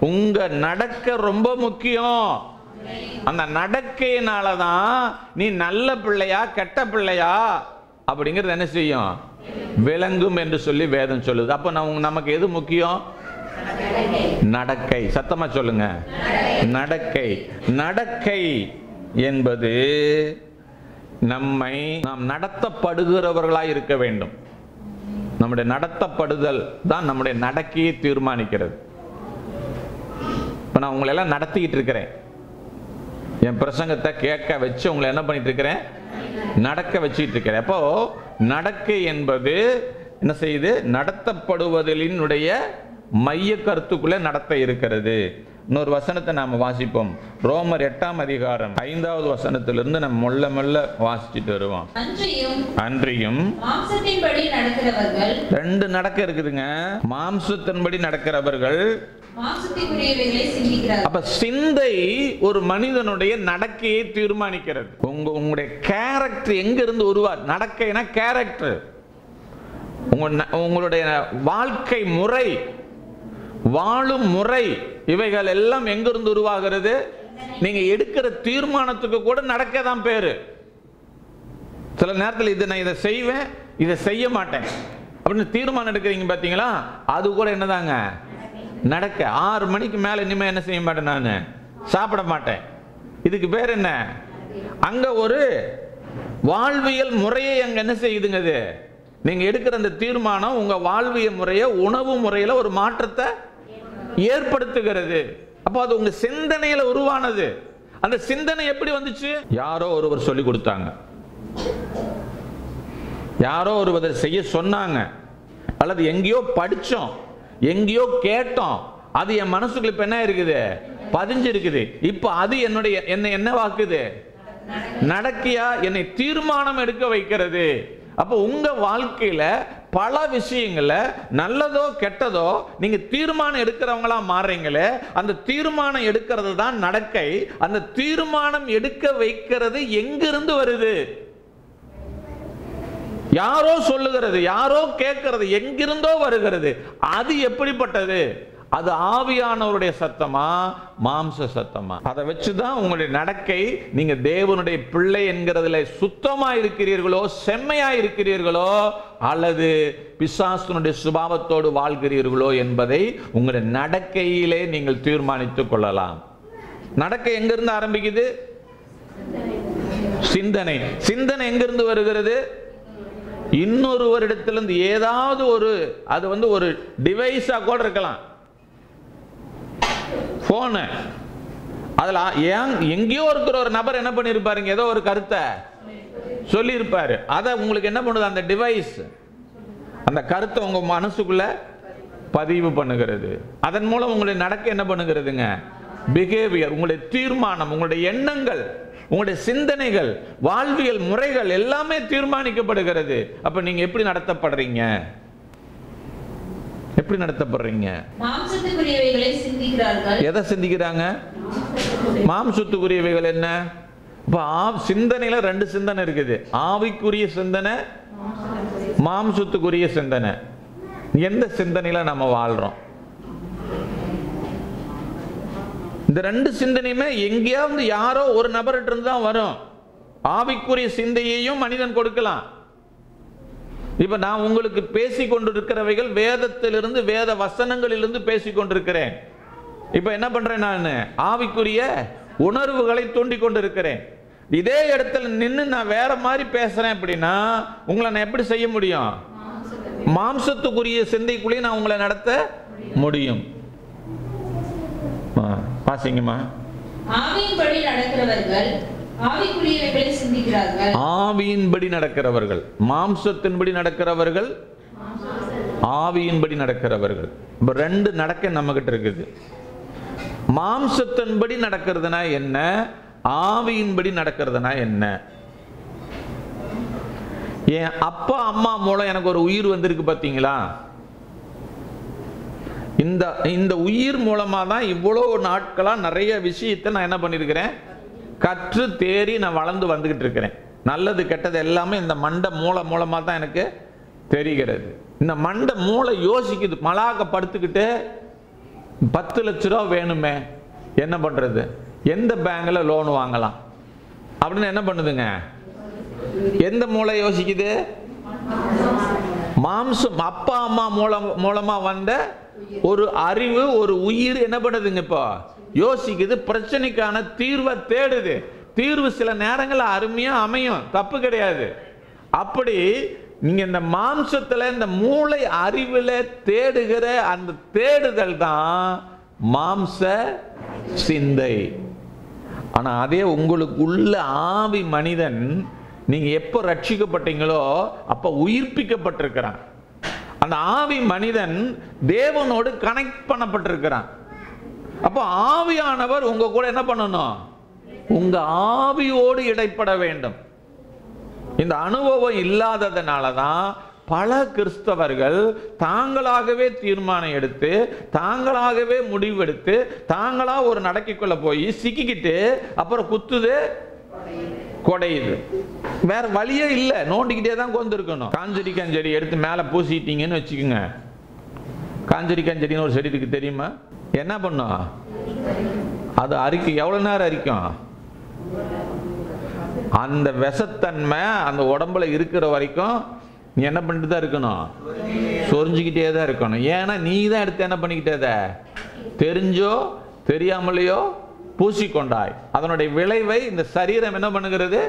உங்க நடக்க ரொம்ப முக்கியம். அந்த நடக்கையினாலதான் நீ நல்ல பிள்ளையா கெட்ட பிள்ளையா அப்படிங்கிறது என்ன செய்யும்? விளங்கும் என்று சொல்லி வேதம் சொல்லுது. அப்ப நமக்கு எது முக்கியம்? நடக்கை. சத்தமா சொல்லுங்க. நடக்கை. நடக்கை என்பது நாம் நடத்தப்படுகிறவர்களாய் இருக்க வேண்டும். நம்முடைய நடத்தப்படுதல் தான் நம்முடைய நடக்கையை தீர்மானிக்கிறது. இப்ப நான் உங்களை எல்லாம் நடத்திக்கிட்டு இருக்கிறேன். என் பிரசங்கத்தை கேட்க வச்சு உங்களை என்ன பண்ணிட்டு இருக்கிறேன்? நடக்க வச்சுட்டு இருக்கிறேன். அப்போ நடக்கை என்பது என்ன செய்யுது? நடத்தப்படுவதினுடைய மைய கருத்துக்குள்ளே நடத்த இருக்கிறது. இன்னொரு வசனத்தை நாம் வாசிப்போம். ரோமர் 8ஆம் அதிகாரம் 5வது வசனத்திலிருந்து நம்ம மெல்ல மெல்ல வாசிச்சுட்டு வருவோம். அன்றியும் மாம்சத்தின்படி நடக்கிறவர்கள், ரெண்டு நடக்க இருக்குதுங்க. மாம்சத்தின்படி நடக்கிறவர்கள் மாம்சத்திற்குரியவைகளை சிந்திக்கிறார்கள். அப்ப சிந்தை ஒரு மனிதனுடைய நடக்கையை தீர்மானிக்கிறது. உங்களுடைய கேரக்டர் எங்க இருந்து உருவாது? நடக்கைனா கேரக்டர். உங்களுடைய வாழ்க்கை முறை, வாழும் முறை, இவைகள் எல்லாம் எங்கிருந்து உருவாகிறது? நீங்க எடுக்கிற தீர்மானத்துக்கு கூட நடக்க தான் பேரு. சில நேரத்தில் இது நான் இதை செய்வேன், இதை செய்ய மாட்டேன் அப்படின்னு தீர்மானம் எடுக்கிறீங்க பார்த்தீங்களா? அது கூட என்னதாங்க? நடக்க. 6 மணிக்கு மேல இனிமே என்ன செய்ய மாட்டேன், நான் சாப்பிட மாட்டேன். இதுக்கு பேர் என்ன? அங்க ஒரு வாழ்வியல் முறையை அங்க என்ன செய்யுதுங்க? அது நீங்க எடுக்கிற அந்த தீர்மானம் உங்க வாழ்வியல் முறையை, உணவு முறையில ஒரு மாற்றத்தை ஏற்படுத்துகிறது. அப்போ அது உங்க சிந்தனையில உருவானது. அந்த சிந்தனை எப்படி வந்துச்சு? யாரோ ஒருவர் சொல்லி கொடுத்தாங்க, யாரோ ஒருவர் செய்ய சொன்னாங்க, அல்லது எங்கேயோ படிச்சோம், எங்கேயோ கேட்டோம். அது என் மனசுக்குள்ள இப்ப என்ன இருக்குது? பதிஞ்சு இருக்குது. இப்ப அது என்னை என்ன வாக்குது? நடக்கையா என்னை தீர்மானம் எடுக்க வைக்கிறது. அப்போ உங்க வாழ்க்கையில பல விஷயங்கள்ல நல்லதோ கெட்டதோ நீங்க தீர்மானம் எடுக்கிறவங்களா மாறுறீங்களே, அந்த தீர்மானம் எடுக்கிறது தான் நடக்கை. அந்த தீர்மானம் எடுக்க வைக்கிறது எங்கிருந்து வருது? யாரோ சொல்லுகிறது, யாரோ கேட்கிறது, எங்கிருந்தோ வருகிறது. அது எப்படிப்பட்டது? அது ஆவியானவருடைய சத்தமா, மாம்ச சத்தமா? அதை வச்சுதான் உங்களுடைய நடக்கை. நீங்க தேவனுடைய பிள்ளை என்கிறதுல சுத்தமா இருக்கிறீர்களோ, செம்மையா இருக்கிறீர்களோ, அல்லது பிசாசுனுடைய சுபாவத்தோடு வாழ்கிறீர்களோ என்பதை உங்களுடைய நடக்கையிலே நீங்கள் தீர்மானித்துக் கொள்ளலாம். நடக்கை எங்கிருந்து ஆரம்பிக்குது? சிந்தனை. சிந்தனை எங்கிருந்து வருகிறது? இன்னொருவரிடத்திலிருந்து. ஏதாவது அது ஒரு டிவைஸா கூட இருக்கலாம். போனு அதுல எங்கேயோ இருக்கிற ஒரு நபர் என்ன பண்ணிருப்பாருங்க, ஏதோ ஒரு கருத்தை சொல்லி இருப்பாரு. அதை உங்களுக்கு என்ன பண்ணுது? அந்த டிவைஸ் அந்த கருத்தை உங்க மனசுக்குள்ள பதிவு பண்ணுகிறது. அதன் மூலம் உங்களுடைய நடக்க என்ன பண்ணுகிறதுங்க? பிஹேவியர், உங்களுடைய தீர்மானம், உங்களுடைய எண்ணங்கள், உங்களுடைய சிந்தனைகள், வாழ்வியல் முறைகள் எல்லாமே தீர்மானிக்கப்படுகிறது. அப்ப நீங்க எப்படி நடத்தப்படுறீங்க? எப்படி நடத்தப்படுறீங்க? மாம்சத்துக்குரியவைகளை சிந்திக்கிறார்கள். எதை சிந்திக்கிறாங்க? மாம்சத்துக்குரியவைகள் என்ன? சிந்தனையில 2 சிந்தனை இருக்குது. ஆவிக்குரிய சிந்தனை, மாம்சத்துக்குரிய சிந்தனை. எந்த சிந்தனையில நம்ம வாழ்றோம்? இந்த 2 சிந்தனையுமே எங்கேயாவது யாரோ ஒரு நபர்கிட்ட இருந்து தான் வரும். ஆவிக்குரிய சிந்தையையும் மனிதன் கொடுக்கலாம். இப்ப நான் உங்களுக்கு பேசிக் கொண்டிருக்கிறவைகள் வேதத்திலிருந்து, வேத வசனங்களிலிருந்து பேசிக் கொண்டிருக்கிறேன். இப்ப என்ன பண்றேன்? நான் ஆவிக்குரிய உணர்வுகளை தூண்டிக் கொண்டிருக்கிறேன். இதே இடத்துல நின்று நான் வேற மாதிரி பேசுறேன் அப்படின்னா உங்களை நான் எப்படி செய்ய முடியும்? மாம்சத்துக்குரிய சிந்தைக்குள்ளே நான் உங்களை நடத்த முடியும். பாசிங்கம்மா. ஆவியின்படி நடக்கிறவர்கள் ஆவிக்குரியவைகளை சிந்திக்கிறார்கள். ஆவியின்படி நடக்கிறவர்கள், மாம்சத்தின்படி நடக்கிறவர்கள், ஆவியின்படி நடக்கிறவர்கள். இப்ப 2 நடக்க நம்ம கிட்ட இருக்குது. மாம்சத்தின்படி நடக்கிறதுனா என்ன? ஆவியின்படி நடக்கிறதுனா என்ன? என் அப்பா அம்மா மூலம் எனக்கு ஒரு உயிர் வந்திருக்கு பார்த்தீங்களா? இந்த உயிர் மூலமா தான் இவ்வளவு நாட்களா நிறைய விஷயத்தை நான் என்ன பண்ணிருக்கிறேன், கற்று தேறி நான் வளர்ந்து வந்துகிட்டு இருக்கிறேன். நல்லது கெட்டது எல்லாமே இந்த மண்டை மூலமா தான் எனக்கு தெரிகிறது. இந்த மண்டை மூளை யோசிக்குது. மலாக்க படுத்துக்கிட்டு 10 லட்ச ரூபா வேணுமே, என்ன பண்றது, எந்த பேங்க்ல லோன் வாங்கலாம் அப்படின்னு என்ன பண்ணுதுங்க? எந்த மூளை யோசிக்குது? மாம்சம். அப்பா அம்மா மூலமா வந்த ஒரு அறிவு, ஒரு உயிர் என்ன பண்ணுதுங்க? இப்போ யோசிக்குது, பிரச்சனைக்கான தீர்வை தேடுது. தீர்வு சில நேரங்கள் அருமையா அமையும், தப்பு கிடையாது. அப்படி நீங்க இந்த மாம்சத்துல, இந்த மூளை அறிவுல தேடுகிற அந்த தேடுதல் தான் மாம்ச சிந்தை. ஆனா அதே உங்களுக்குள்ள ஆவி மனிதன், நீங்க எப்ப ரட்சிக்கப்பட்டீங்களோ அப்ப உயிர்ப்பிக்கப்பட்டிருக்கிறான். அந்த ஆவி மனிதன் தேவனோடு கனெக்ட் பண்ணப்பட்டிருக்கிறான். அப்ப ஆவியானவர் உங்க கூட என்ன பண்ணணும்? உங்க ஆவியோடு இடைப்பட வேண்டும். இந்த அனுபவம் இல்லாததுனால தான் பல கிறிஸ்தவர்கள் தாங்களாகவே தீர்மானம் எடுத்து, தாங்களாகவே முடிவெடுத்து, தாங்களா ஒரு நடக்கிக்குள்ள போய் சிக்கிக்கிட்டு அப்புறம் குத்துது, கொடையுது. வேற வழியே இல்லை, நோண்டிக்கிட்டே தான் கொண்டிருக்கணும். காஞ்சரிக்காய் செடி எடுத்து மேலே பூசிட்டீங்கன்னு வச்சுக்கோங்க. காஞ்சரிக்காய் செடின்னு ஒரு செடி இருக்கு, தெரியுமா? என்ன பண்ணும் அது? அரிக்கும். எவ்வளவு நேரம் அரிக்கும்? அந்த விஷத்தன்மை அந்த உடம்புல இருக்கிற வரைக்கும் நீ என்ன பண்ணிட்டு தான் இருக்கணும்? சொரிஞ்சுக்கிட்டே தான் இருக்கணும். ஏன்னா நீ தான் எடுத்து என்ன பண்ணிக்கிட்டே, தெரிஞ்சோ தெரியாமலையோ பூசிக்கொண்டாய். அதனுடைய விளைவை இந்த சரீரம் என்ன பண்ணுகிறது?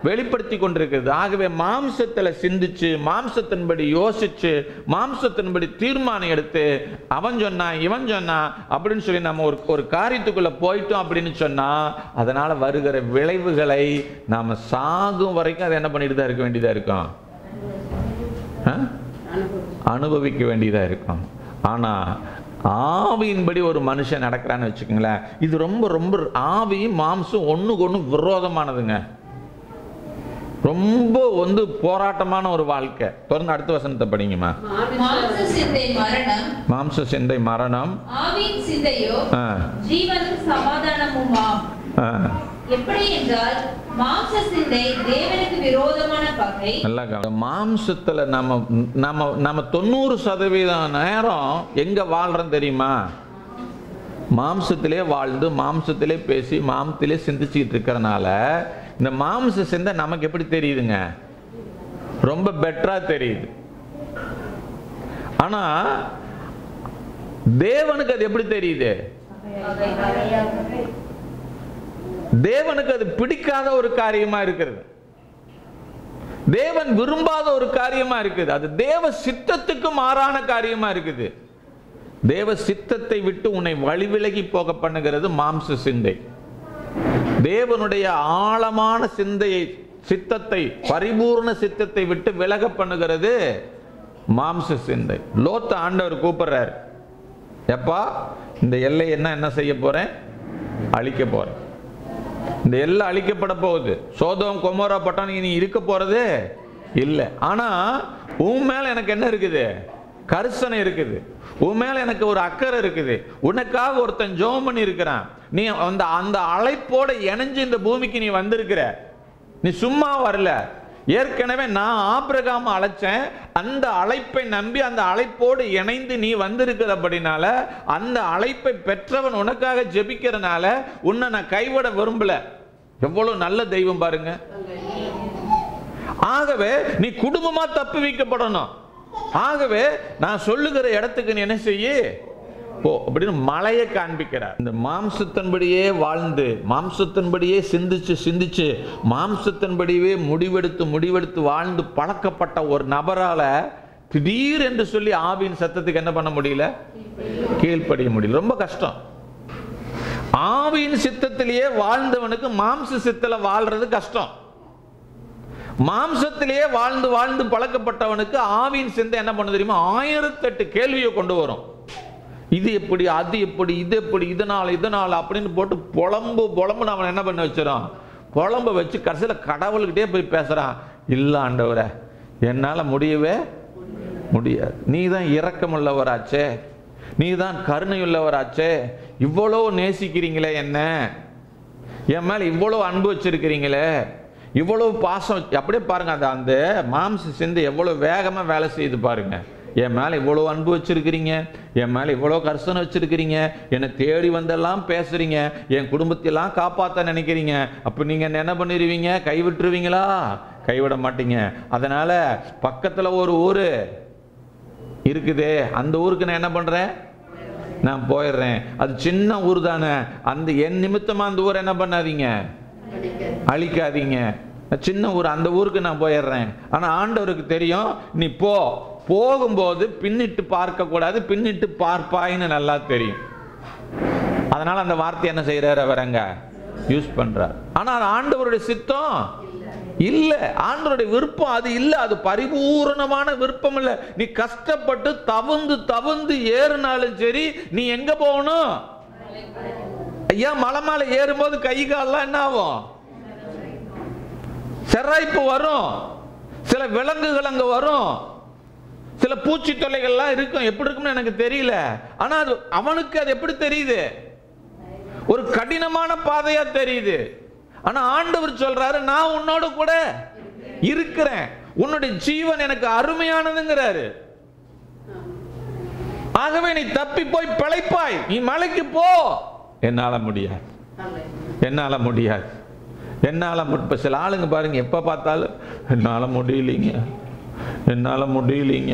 வெளிப்படுத்தி கொண்டிருக்கிறது. ஆகவே மாம்சத்தில் சிந்திச்சு, மாம்சத்தின்படி யோசிச்சு, மாம்சத்தின்படி தீர்மானம் எடுத்து, அவன் சொன்னா இவன் சொன்னா அப்படின்னு சொல்லி நம்ம ஒரு காரியத்துக்குள்ள போயிட்டோம் அப்படின்னு சொன்னா, அதனால வருகிற விளைவுகளை நாம சாகும் வரைக்கும் அதை என்ன பண்ணிட்டு தான் இருக்க வேண்டியதா இருக்கும், அனுபவிக்க வேண்டியதா இருக்கும். ஆனா ஆவியின்படி ஒரு மனுஷன் நடக்கிறான்னு வச்சுக்கோங்களேன், இது ரொம்ப ரொம்ப ஆவியும் மாம்சம் ஒண்ணுக்கு ஒண்ணு விரோதமானதுங்க. ரொம்ப போராட்டமான ஒரு வாழ்க்கை. தொடர்ந்து அடுத்த வசனத்தை படிங்கம்மா. மாம்ச சிந்தை மரணம், ஆவியின் சிந்தையோ ஜீவனும் சமாதானமுமாம். எப்படி என்றால் மாம்ச சிந்தை தேவனுக்கு விரோதமான பகை. நல்லா மாம்சத்துல நம்ம 90% நேரம் எங்க வாழ்றோம் தெரியுமா? மாம்சத்திலே வாழ்ந்து, மாம்சத்திலே பேசி, மாம்சத்திலே சிந்திச்சுக்கிட்டு இருக்கிறனால இந்த மாம்ச சிந்தை நமக்கு எப்படி தெரியுதுங்க? ரொம்ப பெட்டரா தெரியுது. ஆனா தேவனுக்கு அது எப்படி தெரியுது? தேவனுக்கு அது பிடிக்காத ஒரு காரியமா இருக்கிறது. தேவன் விரும்பாத ஒரு காரியமா இருக்குது. அது தேவ சித்தத்துக்கு மாறான காரியமா இருக்குது. தேவ சித்தத்தை விட்டு உன்னை வழிவிலகி போக பண்ணுகிறது மாம்ச சிந்தை. தேவனுடைய ஆழமான சிந்தையை, சித்தத்தை, பரிபூர்ண சித்தத்தை விட்டு விலக பண்ணுகிறது மாம்ச சிந்தை. லோத்த ஆண்டவர் கூப்பிடுறார், எப்பா இந்த எல்லை என்ன செய்ய போறேன்? அழிக்க போறேன். இந்த எல்லை அழிக்கப்பட போகுது. சோதோம் கொமோரா பட்டணம் இனி இருக்க போறது இல்லை. ஆனா உன் மேல எனக்கு என்ன இருக்குது? கரிசனை இருக்குது. உன் மேல எனக்கு ஒரு அக்கறை இருக்குது. உனக்காக ஒருத்தன் ஜெபம் பண்ணி இருக்கிறான். நீ அந்த அழைப்போட இணைஞ்சு இந்த பூமிக்கு நீ வந்திருக்கிற. நீ சும்மா வரல. ஏற்கனவே நான் ஆபிரகாம் அழைச்சேன். அந்த அழைப்பை நம்பி அந்த அழைப்போடு இணைந்து நீ வந்திருக்கிறபடினால, அந்த அழைப்பை பெற்றவன் உனக்காக ஜெபிக்கிறனால உன்னை நான் கைவிட விரும்பல. எவ்வளவு நல்ல தெய்வம் பாருங்க. ஆகவே நீ குடும்பமா தப்பு வைக்கப்படணும். ஆகவே நான் சொல்லுகிற இடத்துக்கு நீ என்ன செய்ய போ அப்படின்னு மலையை காண்பிக்கிறார். இந்த மாம்சத்தின்படியே வாழ்ந்து, மாம்சத்தின்படியே சிந்திச்சு மாம்சத்தின்படியே முடிவெடுத்து வாழ்ந்து பழக்கப்பட்ட ஒரு நபரால திடீர் என்று சொல்லி ஆவியின் சத்தத்துக்கு என்ன பண்ண முடியல? கீழ்ப்படிய முடியல. ரொம்ப கஷ்டம். ஆவியின் சித்தத்திலேயே வாழ்ந்தவனுக்கு மாம்ச சித்தல வாழ்றது கஷ்டம். மாம்சத்திலேயே வாழ்ந்து பழக்கப்பட்டவனுக்கு ஆவியின் சிந்தை என்ன பண்ண தெரியுமா? 1008 கேள்வியை கொண்டு வரும். இது எப்படி, அது எப்படி, இது எப்படி, இதனால அப்படின்னு போட்டு புலம்பு அவன் என்ன பண்ண வச்சிடும்? புலம்ப வச்சு கடைசியில் கடவுள்கிட்டே போய் பேசுறான். இல்ல ஆண்டவரே, என்னால் முடியவே முடியாது. நீ தான் இரக்கமுள்ளவராச்சே, நீ தான் கருணையுள்ளவராச்சே, இவ்வளோ நேசிக்கிறீங்களே, என்ன என் மேலே இவ்வளோ அன்பு வச்சிருக்கிறீங்களே, இவ்வளோ பாசம். அப்படியே பாருங்க, அந்த மாம்ச சிந்தை எவ்வளோ வேகமாக வேலை செய்து பாருங்க. என் மேலே இவ்வளோ அன்பு வச்சிருக்கிறீங்க, என் மேலே இவ்வளோ கரிசனை வச்சிருக்கிறீங்க, என்னை தேடி வந்தெல்லாம் பேசுறீங்க, என் குடும்பத்தையெல்லாம் காப்பாற்ற நினைக்கிறீங்க. அப்போ நீங்கள் என்ன பண்ணிடுவீங்க? கைவிட்டுருவீங்களா? கைவிட மாட்டீங்க. அதனால பக்கத்தில் ஒரு ஊர் இருக்குதே, அந்த ஊருக்கு நான் என்ன பண்ணுறேன்? நான் போயிடுறேன். அது சின்ன ஊர் தானே, அந்த என் நிமித்தமாக அந்த ஊரை என்ன பண்ணாதீங்க, அழிக்காதீங்க. சின்ன ஊர், அந்த ஊருக்கு நான் போயிடுறேன். ஆனால் ஆண்டவருக்கு தெரியும், நீ போகும்போது பின்னிட்டு பார்க்க கூடாது, பின்னிட்டு பார்ப்பாயின்னு நல்லா தெரியும். அதனால அந்த வார்த்தை என்ன செய்யறாரு? அவரங்க யூஸ் பண்றார். ஆனால் அது ஆண்டவருடைய சித்தம் இல்ல, ஆண்டவருடைய விருப்பம் அது இல்ல. அது பரிபூர்ணமான விருப்பம் இல்ல. நீ கஷ்டப்பட்டு தவந்து தவந்து ஏறினாலும் சரி, நீ எங்க போகணும்? ஐயா, மலை மேல ஏறும்போது கை கால்லாம் என்ன ஆகும்? செராய்ப்பு வரும், சில விலங்குகள் அங்க வரும், சில பூச்சி தொல்லைகள்லாம் இருக்கும். எப்படி இருக்குன்னு எனக்கு தெரியல. ஆனா அது அவனுக்கு அது எப்படி தெரியுது? ஒரு கடினமான பாதையா தெரியுது. ஆனா ஆண்டவர் சொல்றாரு, நான் உன்னோட கூட இருக்கிறேன், உன்னுடைய ஜீவன் எனக்கு அருமையானதுங்கிறாரு. ஆகவே நீ தப்பி போய் பிழைப்பாய், நீ மலைக்கு போ. என்னால முடியாது, என்னால முடியாது, என்னால இப்ப சில ஆளுங்க பாருங்க, எப்ப பார்த்தாலும் என்னால முடியலீங்க, என்னால முடியலீங்க,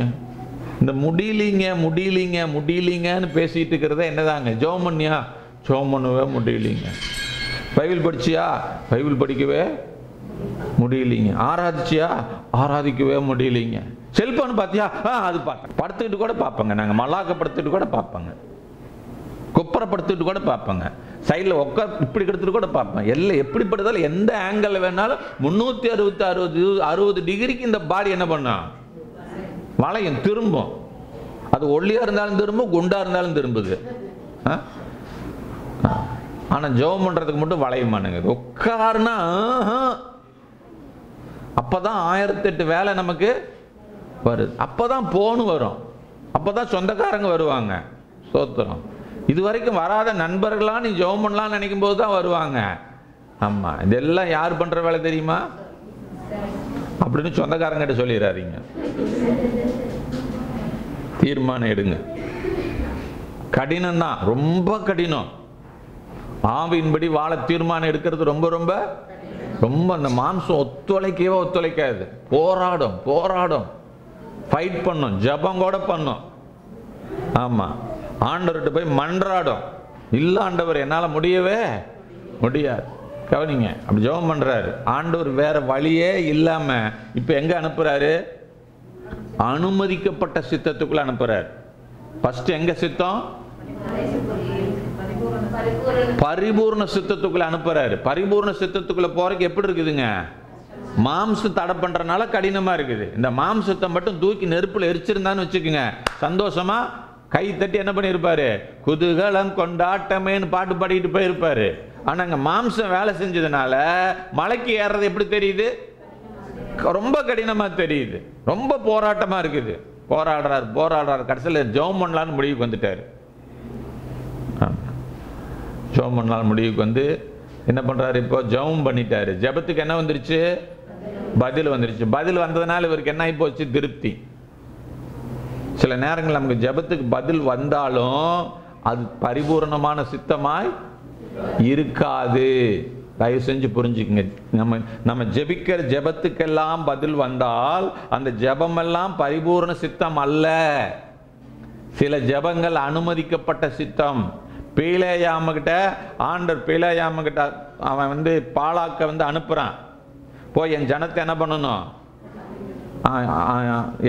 இந்த முடியலீங்க முடியலீங்க முடியலீங்கன்னு பேசிட்டு இருக்கிறத என்னதாங்க? ஜெபம் பண்ணியா? ஜெபம் பண்ணவே முடியலீங்க. பைபிள் படிச்சியா? பைபிள் படிக்கவே முடியலீங்க. ஆராதிச்சியா? ஆராதிக்கவே முடியலீங்க. செல்போன் பார்த்தியா? அது பார்த்தேன். படுத்துக்கிட்டு கூட பார்ப்பங்க, நாங்கள் மல்லாக்கப்படுத்திட்டு கூட பார்ப்பங்க, குப்பரப்படுத்திட்டு கூட பார்ப்பங்க, சைடில் உட்கார் இப்படி எடுத்துட்டு கூட பார்ப்பேன். எல்லாம் எப்படிப்படுத்தாலும் எந்த ஆங்கிள் வேணாலும் 360 டிகிரிக்கு இந்த பாடி என்ன பண்ணும்? வளையும், திரும்பும். அது ஒல்லியா இருந்தாலும் திரும்பும், குண்டா இருந்தாலும் திரும்புது. ஆனா ஜெபம் பண்றதுக்கு மட்டும் வளையுமானுங்க. உட்காருனா அப்பதான் 1008 வேலை நமக்கு வருது. அப்பதான் போன் வரும், அப்பதான் சொந்தக்காரங்க வருவாங்க. சோத்திரம். இது வரைக்கும் வராத நண்பர்களா நீ ஜெபம் பண்ணலாம்னு நினைக்கும் போது தான் வருவாங்க. ஆமா, இதெல்லாம் யார் பண்ற வேலை தெரியுமா அப்படின்னு சொந்தக்காரங்கிட்ட சொல்லிடாதீங்க. தீர்மானம் எடுங்க. கடினம் தான், ரொம்ப கடினம். ஆவியின்படி வாழ தீர்மானம் எடுக்கிறது ரொம்ப ரொம்ப ரொம்ப அந்த மாம்சம் ஒத்துழைக்கவே ஒத்துழைக்காது. போராடும் போராடும், ஃபைட் பண்ணும், ஜபம் கூட பண்ணும். ஆமா, ஆண்டவர்கிட்ட போய் மன்றாடும். இல்ல ஆண்டவர், என்னால முடியவே முடியாது. கவனிங்க, அப்படி ஜெபம் பண்றாரு. ஆண்டவர் வேற வழியே இல்லாம இப்ப எங்க அனுப்புறாரு? அனுமதிக்கப்பட்ட சித்தத்துக்குள்ள அனுப்புறாரு. ஃபர்ஸ்ட் எங்க சித்தம்? பரிபூர்ண சித்தத்துக்குள்ள அனுப்புறாரு. பரிபூர்ண சித்தத்துக்குள்ள போறதுக்கு எப்படி இருக்குதுங்க? மாம்சம் தடை பண்றதுனால கடினமா இருக்குது. இந்த மாம்சத்தை மட்டும் தூக்கி நெருப்புல எரிச்சிருந்தான்னு வச்சுக்கோங்க, சந்தோஷமா கை தட்டி என்ன பண்ணிருப்பாரு? குதூகலம் கொண்டாட்டமேன்னு பாட்டு பாடிட்டு போயிருப்பாரு. ஆனா அங்க மாம்சம் வேலை செஞ்சதுனால மலைக்கு ஏறது எப்படி தெரியுது? ரொம்ப கடினமா தெரியுது, ரொம்ப போராட்டமா இருக்குது. போராடுறாரு போராடுறாரு, கடைசியில் ஜெபம் பண்ணலான்னு முடிவுக்கு வந்துட்டாரு. ஜெபம் பண்ணலாம் முடிவுக்கு வந்து என்ன பண்றாரு? இப்போ ஜெபம் பண்ணிட்டாரு. ஜெபத்துக்கு என்ன வந்துருச்சு? பதில் வந்துருச்சு. பதில் வந்ததுனால இவருக்கு என்ன ஆகி போச்சு? திருப்தி. சில நேரங்கள் நமக்கு ஜெபத்துக்கு பதில் வந்தாலும் அது பரிபூர்ணமான சித்தமாய் இருக்காது. தயவு செஞ்சு புரிஞ்சுக்குங்க. நம்ம ஜெபிக்கிற ஜெபத்துக்கெல்லாம் பதில் வந்தால் அந்த ஜெபமெல்லாம் பரிபூர்ண சித்தம் அல்ல. சில ஜெபங்கள் அனுமதிக்கப்பட்ட சித்தம். பீலேயாமகிட்ட ஆண்டவர் பீலேயாமகிட்ட அவன் வந்து பாலாக்க வந்து அனுப்புறான். போய் என் ஜனத்தை என்ன பண்ணணும்?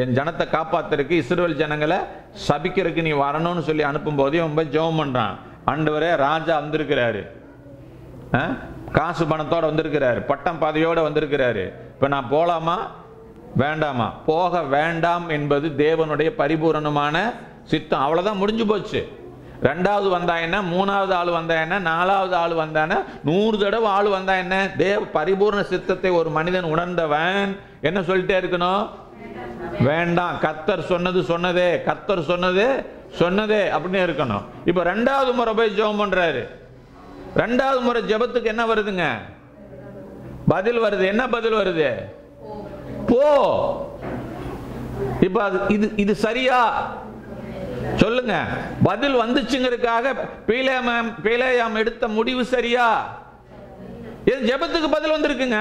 என் ஜனத்தை காப்பாத்துறதுக்கு, இஸ்ரவேல் ஜனங்களை சபிக்கிறதுக்கு நீ வரணும்னு சொல்லி அனுப்பும் போது அவன் போய் ஜெபம் பண்றான். ஆண்டவரே, ராஜா வந்திருக்கிறாரு, காசு பணத்தோட வந்திருக்கிறாரு, பட்டம் பதவியோட வந்திருக்கிறாரு, இப்ப நான் போலாமா வேண்டாமா? போக வேண்டாம் என்பது தேவனுடைய பரிபூரணமான சித்தம். அவ்வளவுதான், முடிஞ்சு போச்சு. ரெண்டாவது வந்தா என்ன, மூணாவது ஆள் வந்தா என்ன, நாலாவது ஆள் வந்தா என்ன, 100 தடவை ஆள் வந்தா என்ன? தேவ பரிபூர்ண சித்தத்தை ஒரு மனிதன் உணர்ந்தவன் என்ன சொல்லிட்டே இருக்கணும்? வேண்டாம். கர்த்தர் சொன்னது சொன்னதே, கர்த்தர் சொன்னது சொன்னதே அப்படின்னு இருக்கணும். இப்ப ரெண்டாவது முறை போய் ஜெபம் பண்றாரு. ரெண்டாவது முறை ஜெபத்துக்கு என்ன வருதுங்க? பதில் வருது. என்ன பதில் வருது? போ. இப்ப இது சரியா சொல்லுங்க. பதில் வந்துச்சுங்கிறதுக்காக பீலேயாம் எடுத்த முடிவு சரியா? ஜெபத்துக்கு பதில் வந்திருக்குங்க.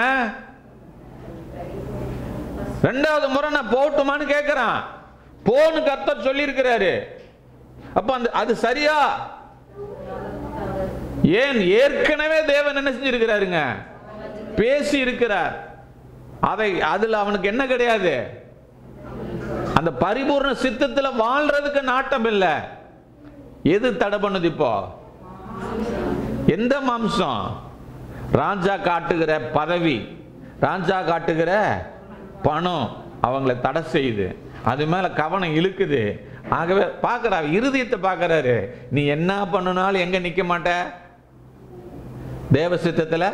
ரெண்டாவது முறை நான் போட்டுமான்னு கேட்கிறான். போன்னு கர்த்தர் சொல்லி இருக்கிறாரு. அப்ப அது சரியா? ஏன்? ஏற்கனவே தேவன் என்ன செஞ்சிருக்கிறாருங்க? பேசி இருக்கிறார். அதுல அவனுக்கு என்ன கிடையாது? அந்த பரிபூர்ண சித்தத்தில் வாழ்றதுக்கு நாட்டம் இல்லை. எது தடை பண்ணுது இப்போ? எந்த மாம்சம்? ராஜா காட்டுகிற பதவி, ராஜா காட்டுகிற பணம் அவங்களை தடை செய்யுது. அது மேல கவனம் இழுக்குது. ஆகவே பார்க்கிறார், இருதயத்தை பார்க்கிறாரு. நீ என்ன பண்ணினாலும் எங்க நிக்க மாட்ட? தேவ சித்தத்துல,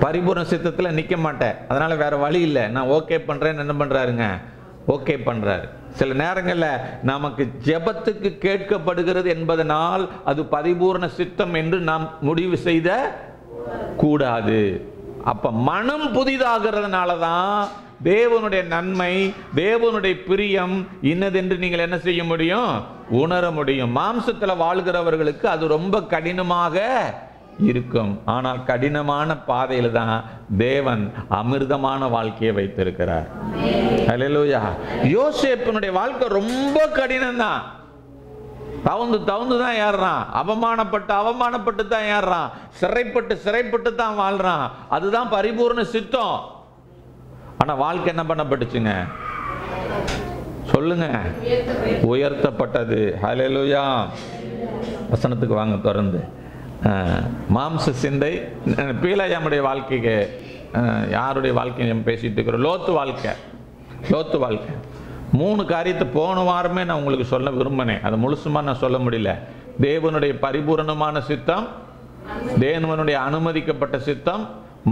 பரிபூர்ண சித்தத்துல நிக்க மாட்டேன். அதனால வேற வழி இல்லை, நான் ஓகே பண்றேன்னு என்ன பண்றாருங்க? ஓகே பண்றாரு. சில நேரங்கள்ல நமக்கு ஜெபத்துக்கு கேட்கப்படுகிறது என்பதனால் அது பரிபூர்ண சித்தம் என்று நாம் முடிவு செய்த கூடாது. அப்ப மனம் புதிதாகிறதுனால தான் தேவனுடைய நன்மை, தேவனுடைய பிரியம் இன்னதென்று நீங்கள் என்ன செய்ய முடியும்? உணர முடியும். மாம்சத்தில் வாழ்கிறவர்களுக்கு அது ரொம்ப கடினமாக இருக்கும். ஆனால் கடினமான பாதையில தான் தேவன் அமிர்தமான வாழ்க்கையை வைத்திருக்கிறார். ஹல்லேலூயா. யோசேப்பினுடைய வாழ்க்கை ரொம்ப கடினம் தான். தவுந்து தான் ஏறுறான். அவமானப்பட்டு தான் ஏறுறான். சிறைப்பட்டு தான் வாழ்றான். அதுதான் பரிபூர்ண சித்தம். ஆனா வாழ்க்கை என்ன பண்ணப்பட்டுச்சுங்க? சொல்லுங்க. உயர்த்தப்பட்டது. ஹல்லேலூயா. வசனத்துக்கு வாங்க தொடர்ந்து. மாம்ச சிந்தை. பீலேயாமுடைய வாழ்க்கைக்கு யாருடைய வாழ்க்கையை நம்ம பேசிட்டு இருக்கிறோம்? லோத்து வாழ்க்கை. 3 காரியத்தை போன வாரமே நான் உங்களுக்கு சொல்ல விரும்பினேன். அதை முழுசுமா நான் சொல்ல முடியல. தேவனுடைய பரிபூரணமான சித்தம், தேவனுடைய அனுமதிக்கப்பட்ட சித்தம்,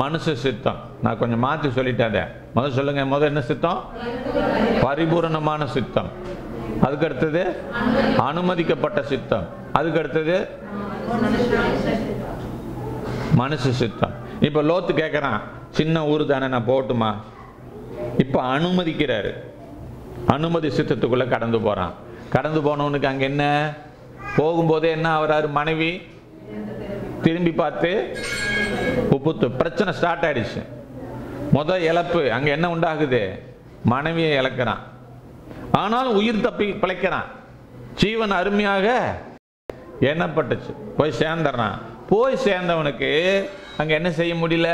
மனுஷ சித்தம். நான் கொஞ்சம் மாற்றி சொல்லிட்டேன். முதல் சொல்லுங்க. முதல் என்ன சித்தம்? பரிபூரணமான சித்தம். அதுக்கு அடுத்தது அனுமதிக்கப்பட்ட சித்தம். அதுக்கு அடுத்தது மனுஷ சித்தம். இப்ப லோத்து கேட்கிறான், சின்ன ஊர் தானே, நான் போட்டுமா? இப்ப அனுமதிக்கிறாரு. அனுமதி சித்தத்துக்குள்ள கடந்து போறான். கடந்து போனவனுக்கு அங்க என்ன? போகும்போதே என்ன ஆகிறாரு? மனைவி திரும்பி பார்த்து உப்புத்து பிரச்சனை ஸ்டார்ட் ஆயிடுச்சு. முதல் இழப்பு அங்க என்ன உண்டாகுது? மனைவியை இழக்கிறான். ஆனாலும் உயிர் தப்பி பிழைக்கிறான். ஜீவன் அருமையாக எண்ணப்பட்டுச்சு. போய் சேர்ந்துறான். போய் சேர்ந்தவனுக்கு அங்க என்ன செய்ய முடியல?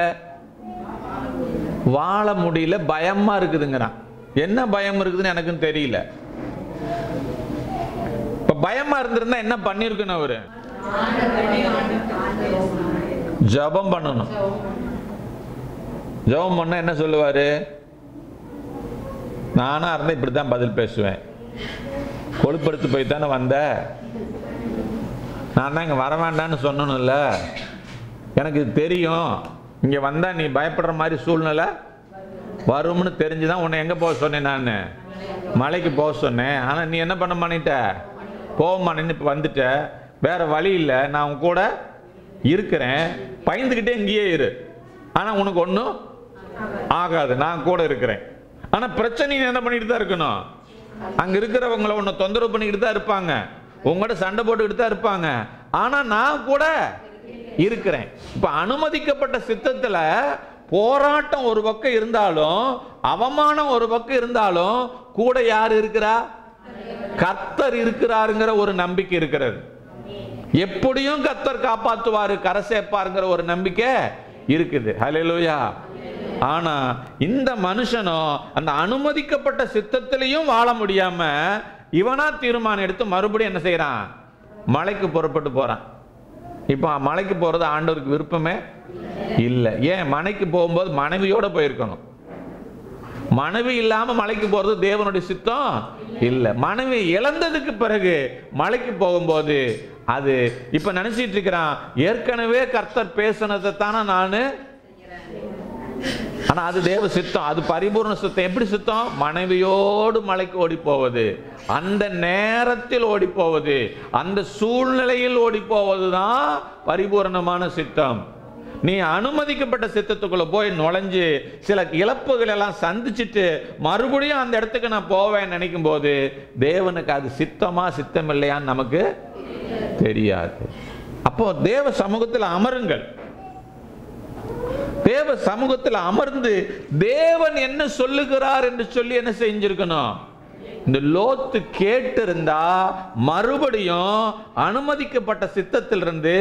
வாழ முடியல. பயமா இருக்குதுங்கிறான். என்ன பயம் இருக்குதுன்னு எனக்கும் தெரியல. இப்ப பயமா இருந்திருந்தா என்ன பண்ணிருக்கணும்? அவரு ஜெபம் பண்ணணும். ஜெபம் பண்ண என்ன சொல்லுவாரு? நானா இருந்தா இப்படித்தான் பதில் பேசுவேன். கொழுப்படுத்து போய் தானே வந்த, நான் தான் இங்க வர வேண்டான்னு சொன்னேன்ல. எனக்கு தெரியும் இங்க வந்தா நீ பயப்படுற மாதிரி சூழ்நிலை வரும்னு தெரிஞ்சுதான் உன்னை எங்க போக சொன்னேன்? நான் மலைக்கு போக சொன்னேன். ஆனா நீ என்ன பண்ண மாட்டேட்ட? போகமானேன்னு இப்ப வந்துட்ட. வேற வழி இல்லை, நான் உன் கூட இருக்கிறேன். பயந்துகிட்டே இங்கேயே இரு. ஆனா உனக்கு ஒன்றும் ஆகாது, நான் கூட இருக்கிறேன். ஆனா பிரச்சனை என்ன பண்ணிட்டு தான் இருக்கணும்? அங்க இருக்கிறவங்களை உன்னை தொந்தரவு பண்ணிக்கிட்டு தான் இருப்பாங்க, உங்களோட சண்டை போட்டுக்கிட்டு தான் இருப்பாங்க. ஆனா நான் கூட இருக்கிறேன். இப்ப அனுமதிக்கப்பட்ட சித்தத்துல போராட்டம் ஒரு பக்கம் இருந்தாலும், அவமானம் ஒரு பக்கம் இருந்தாலும், கூட யார் இருக்கிறா? கர்த்தர் இருக்கிறாருங்கிற ஒரு நம்பிக்கை இருக்கிறது. எப்படியும் கர்த்தர் காப்பாற்றுவாரு, கரை சேர்ப்பாருங்கிற ஒரு நம்பிக்கை இருக்குது. ஹல்லேலூயா. ஆனா இந்த மனுஷனும் அந்த அனுமதிக்கப்பட்ட சித்தத்திலையும் வாழ முடியாம இவனா தீர்மானம் எடுத்து மறுபடியும் என்ன செய்யறான்? மலைக்கு புறப்பட்டு போறான். இப்ப மலைக்கு போறது ஆண்டவருக்கு விருப்பமே இல்லை. ஏன்? மலைக்கு போகும்போது மனைவியோட போயிருக்கணும். மனைவி இல்லாம மலைக்கு போறது தேவனுடைய சித்தம் இல்லை. மனைவி இழந்ததுக்கு பிறகு மலைக்கு போகும்போது அது இப்ப நினைச்சிட்டு இருக்கிறான், ஏற்கனவே கர்த்தர் பேசினதை தானே நானு ஆனா அது தேவ சித்தம், அது பரிபூர்ண சித்தம். எப்படி சித்தம்? மனைவியோடு மலைக்கு ஓடி போவது, அந்த நேரத்தில் ஓடி போவது, அந்த சூழ்நிலையில் ஓடி போவதுதான் பரிபூர்ணமான சித்தம். நீ அனுமதிக்கப்பட்ட சித்தத்துக்குள்ள போய் நுழைஞ்சு சில இழப்புகள் எல்லாம் சந்திச்சுட்டு மறுபடியும் அந்த இடத்துக்கு நான் போவேன் நினைக்கும் போது தேவனுக்கு அது சித்தமா சித்தம் இல்லையான்னு நமக்கு தெரியாது. அப்போ தேவ சமூகத்தில் அமருங்கள். தேவ சமூகத்தில் அமர்ந்து தேவன் என்ன சொல்லுகிறார் என்று சொல்லி என்ன செஞ்சிருக்கணும்? இந்த லோத்து கேட்டு இருந்தா மறுபடியும் அனுமதிக்கப்பட்ட சித்தத்திலிருந்து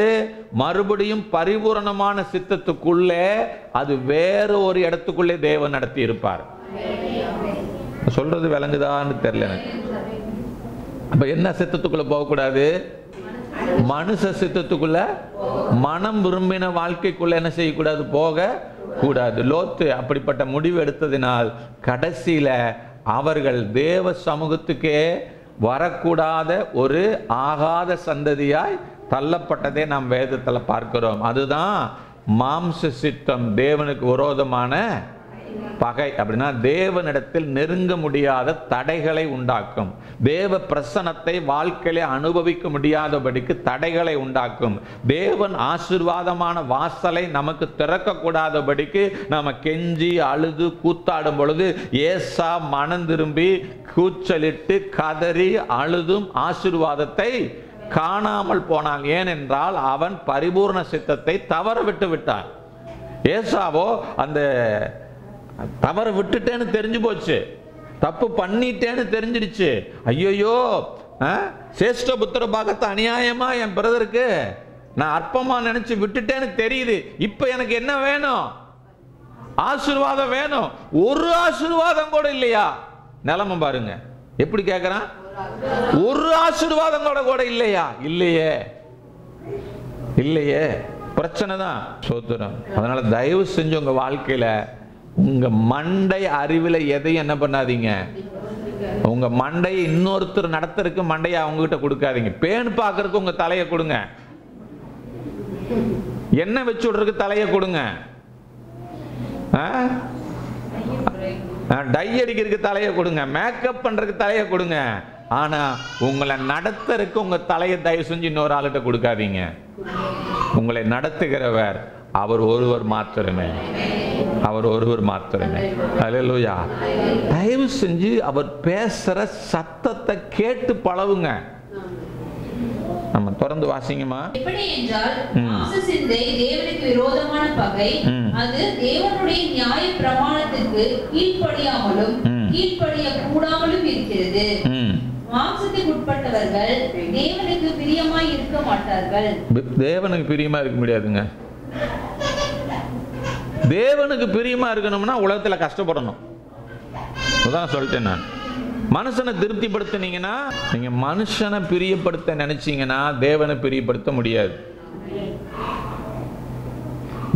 மறுபடியும் பரிபூரணமான சித்தத்துக்குள்ளே அது வேற ஒரு இடத்துக்குள்ளே தேவன் நடத்தி இருப்பார். சொல்றது விளங்குதான்னு தெரியல எனக்கு. அப்ப என்ன சித்தத்துக்குள்ள போகக்கூடாது? மனுஷ சித்தத்துக்குள்ள, மனம் விரும்பின வாழ்க்கைக்குள்ள என்ன செய்யக்கூடாது? போக கூடாது. லோத்து அப்படிப்பட்ட முடிவு எடுத்ததினால் கடைசியில அவர்கள் தேவ சமூகத்துக்கே வரக்கூடாத ஒரு ஆகாத சந்ததியாய் தள்ளப்பட்டதை நாம் வேதத்தில் பார்க்கிறோம். அதுதான் மாம்ச சித்தம், தேவனுக்கு விரோதமான பகை. அப்படின்னா தேவனிடத்தில் நெருங்க முடியாத தடைகளை உண்டாக்கும், தேவ பிரசன்னத்தை வாழ்க்கையிலே அனுபவிக்க முடியாதபடிக்கு தடைகளை உண்டாக்கும், தேவன் ஆசீர்வாதமான வாசலை நமக்கு திறக்க கூடாதபடிக்கு நாம கெஞ்சி அழுது கூத்தாடும் பொழுது ஏசா மனம் திரும்பி கூச்சலிட்டு கதறி அழுதும் ஆசீர்வாதத்தை காணாமல் போனான். ஏனென்றால் அவன் பரிபூர்ண சித்தத்தை தவற விட்டு விட்டான். ஏசாவோ அந்த தவற விட்டுட்டேன்னு தெரிஞ்சு போச்சு, தப்பு பண்ணிட்டேன்னு தெரிஞ்சிடுச்சு. ஐயோ, சேஷ்ட புத்திர பாகத்தை அநியாயமா என் பிரதருக்கு நான் அற்பமா நினைச்சு விட்டுட்டேன்னு தெரியுது. இப்ப எனக்கு என்ன வேணும்? ஆசீர்வாதம் வேணும். ஒரு ஆசீர்வாதம் கூட இல்லையா? நிலைமை பாருங்க எப்படி கேட்கிறான். ஒரு ஆசீர்வாதம் கூட இல்லையா? இல்லையே, இல்லையே. பிரச்சனை தான். சோத்திரம். அதனால தயவு செஞ்சு உங்க வாழ்க்கையில உங்க மண்டை அறிவில் எதையும் என்ன பண்ணாதீங்க. உங்க மண்டையை இன்னொருத்தர் நடத்துறதுக்கு மண்டையை அவங்க கிட்ட கொடுக்காதீங்க. பேன் பார்க்கறதுக்கு உங்க தலையை கொடுங்க, எண்ணெய் வச்சு விடுறதுக்கு தலையை கொடுங்க, டை அடிக்கிறதுக்கு தலையை கொடுங்க, மேக்கப் பண்றதுக்கு தலையை கொடுங்க. ஆனா உங்களை நடத்துறதுக்கு உங்க தலையை தயவு செஞ்சு இன்னொரு ஆளுகிட்ட கொடுக்காதீங்க. உங்களை நடத்துகிறவர் அவர் ஒருவர் மாத்திரமே, அவர் ஒருவர் மாத்திரமே. அல்லேலூயா. தயவு செஞ்சு அவர் பேசுற சத்தத்தை கேட்டு பழவுங்க. நம்ம தொடர்ந்து வாசிங்கம்மா. எப்படி என்றால் மாம்ச சிந்தை தேவனுக்கு விரோதமான பகை, அது தேவனுடைய நியாய பிரமாணத்திற்கு கீழ்ப்படியாமலும் கீழ்ப்படிய கூடாமலும் இருக்கிறது. மாம்சத்துக்கு உட்பட்டவர்கள் தேவனுக்கு பிரியமாய் இருக்க மாட்டார்கள். தேவனுக்கு பிரியமா இருக்க முடியாதுங்க. தேவனுக்கு பிரியமா இருக்கணும்னா உலகத்துல கஷ்டப்படணும். அதான் சொல்லிட்டேன் நான். மனுஷனை திருப்திப்படுத்தினீங்கன்னா, நீங்க மனுஷனை பிரியப்படுத்த நினைச்சீங்கன்னா தேவனை பிரியப்படுத்த முடியாது.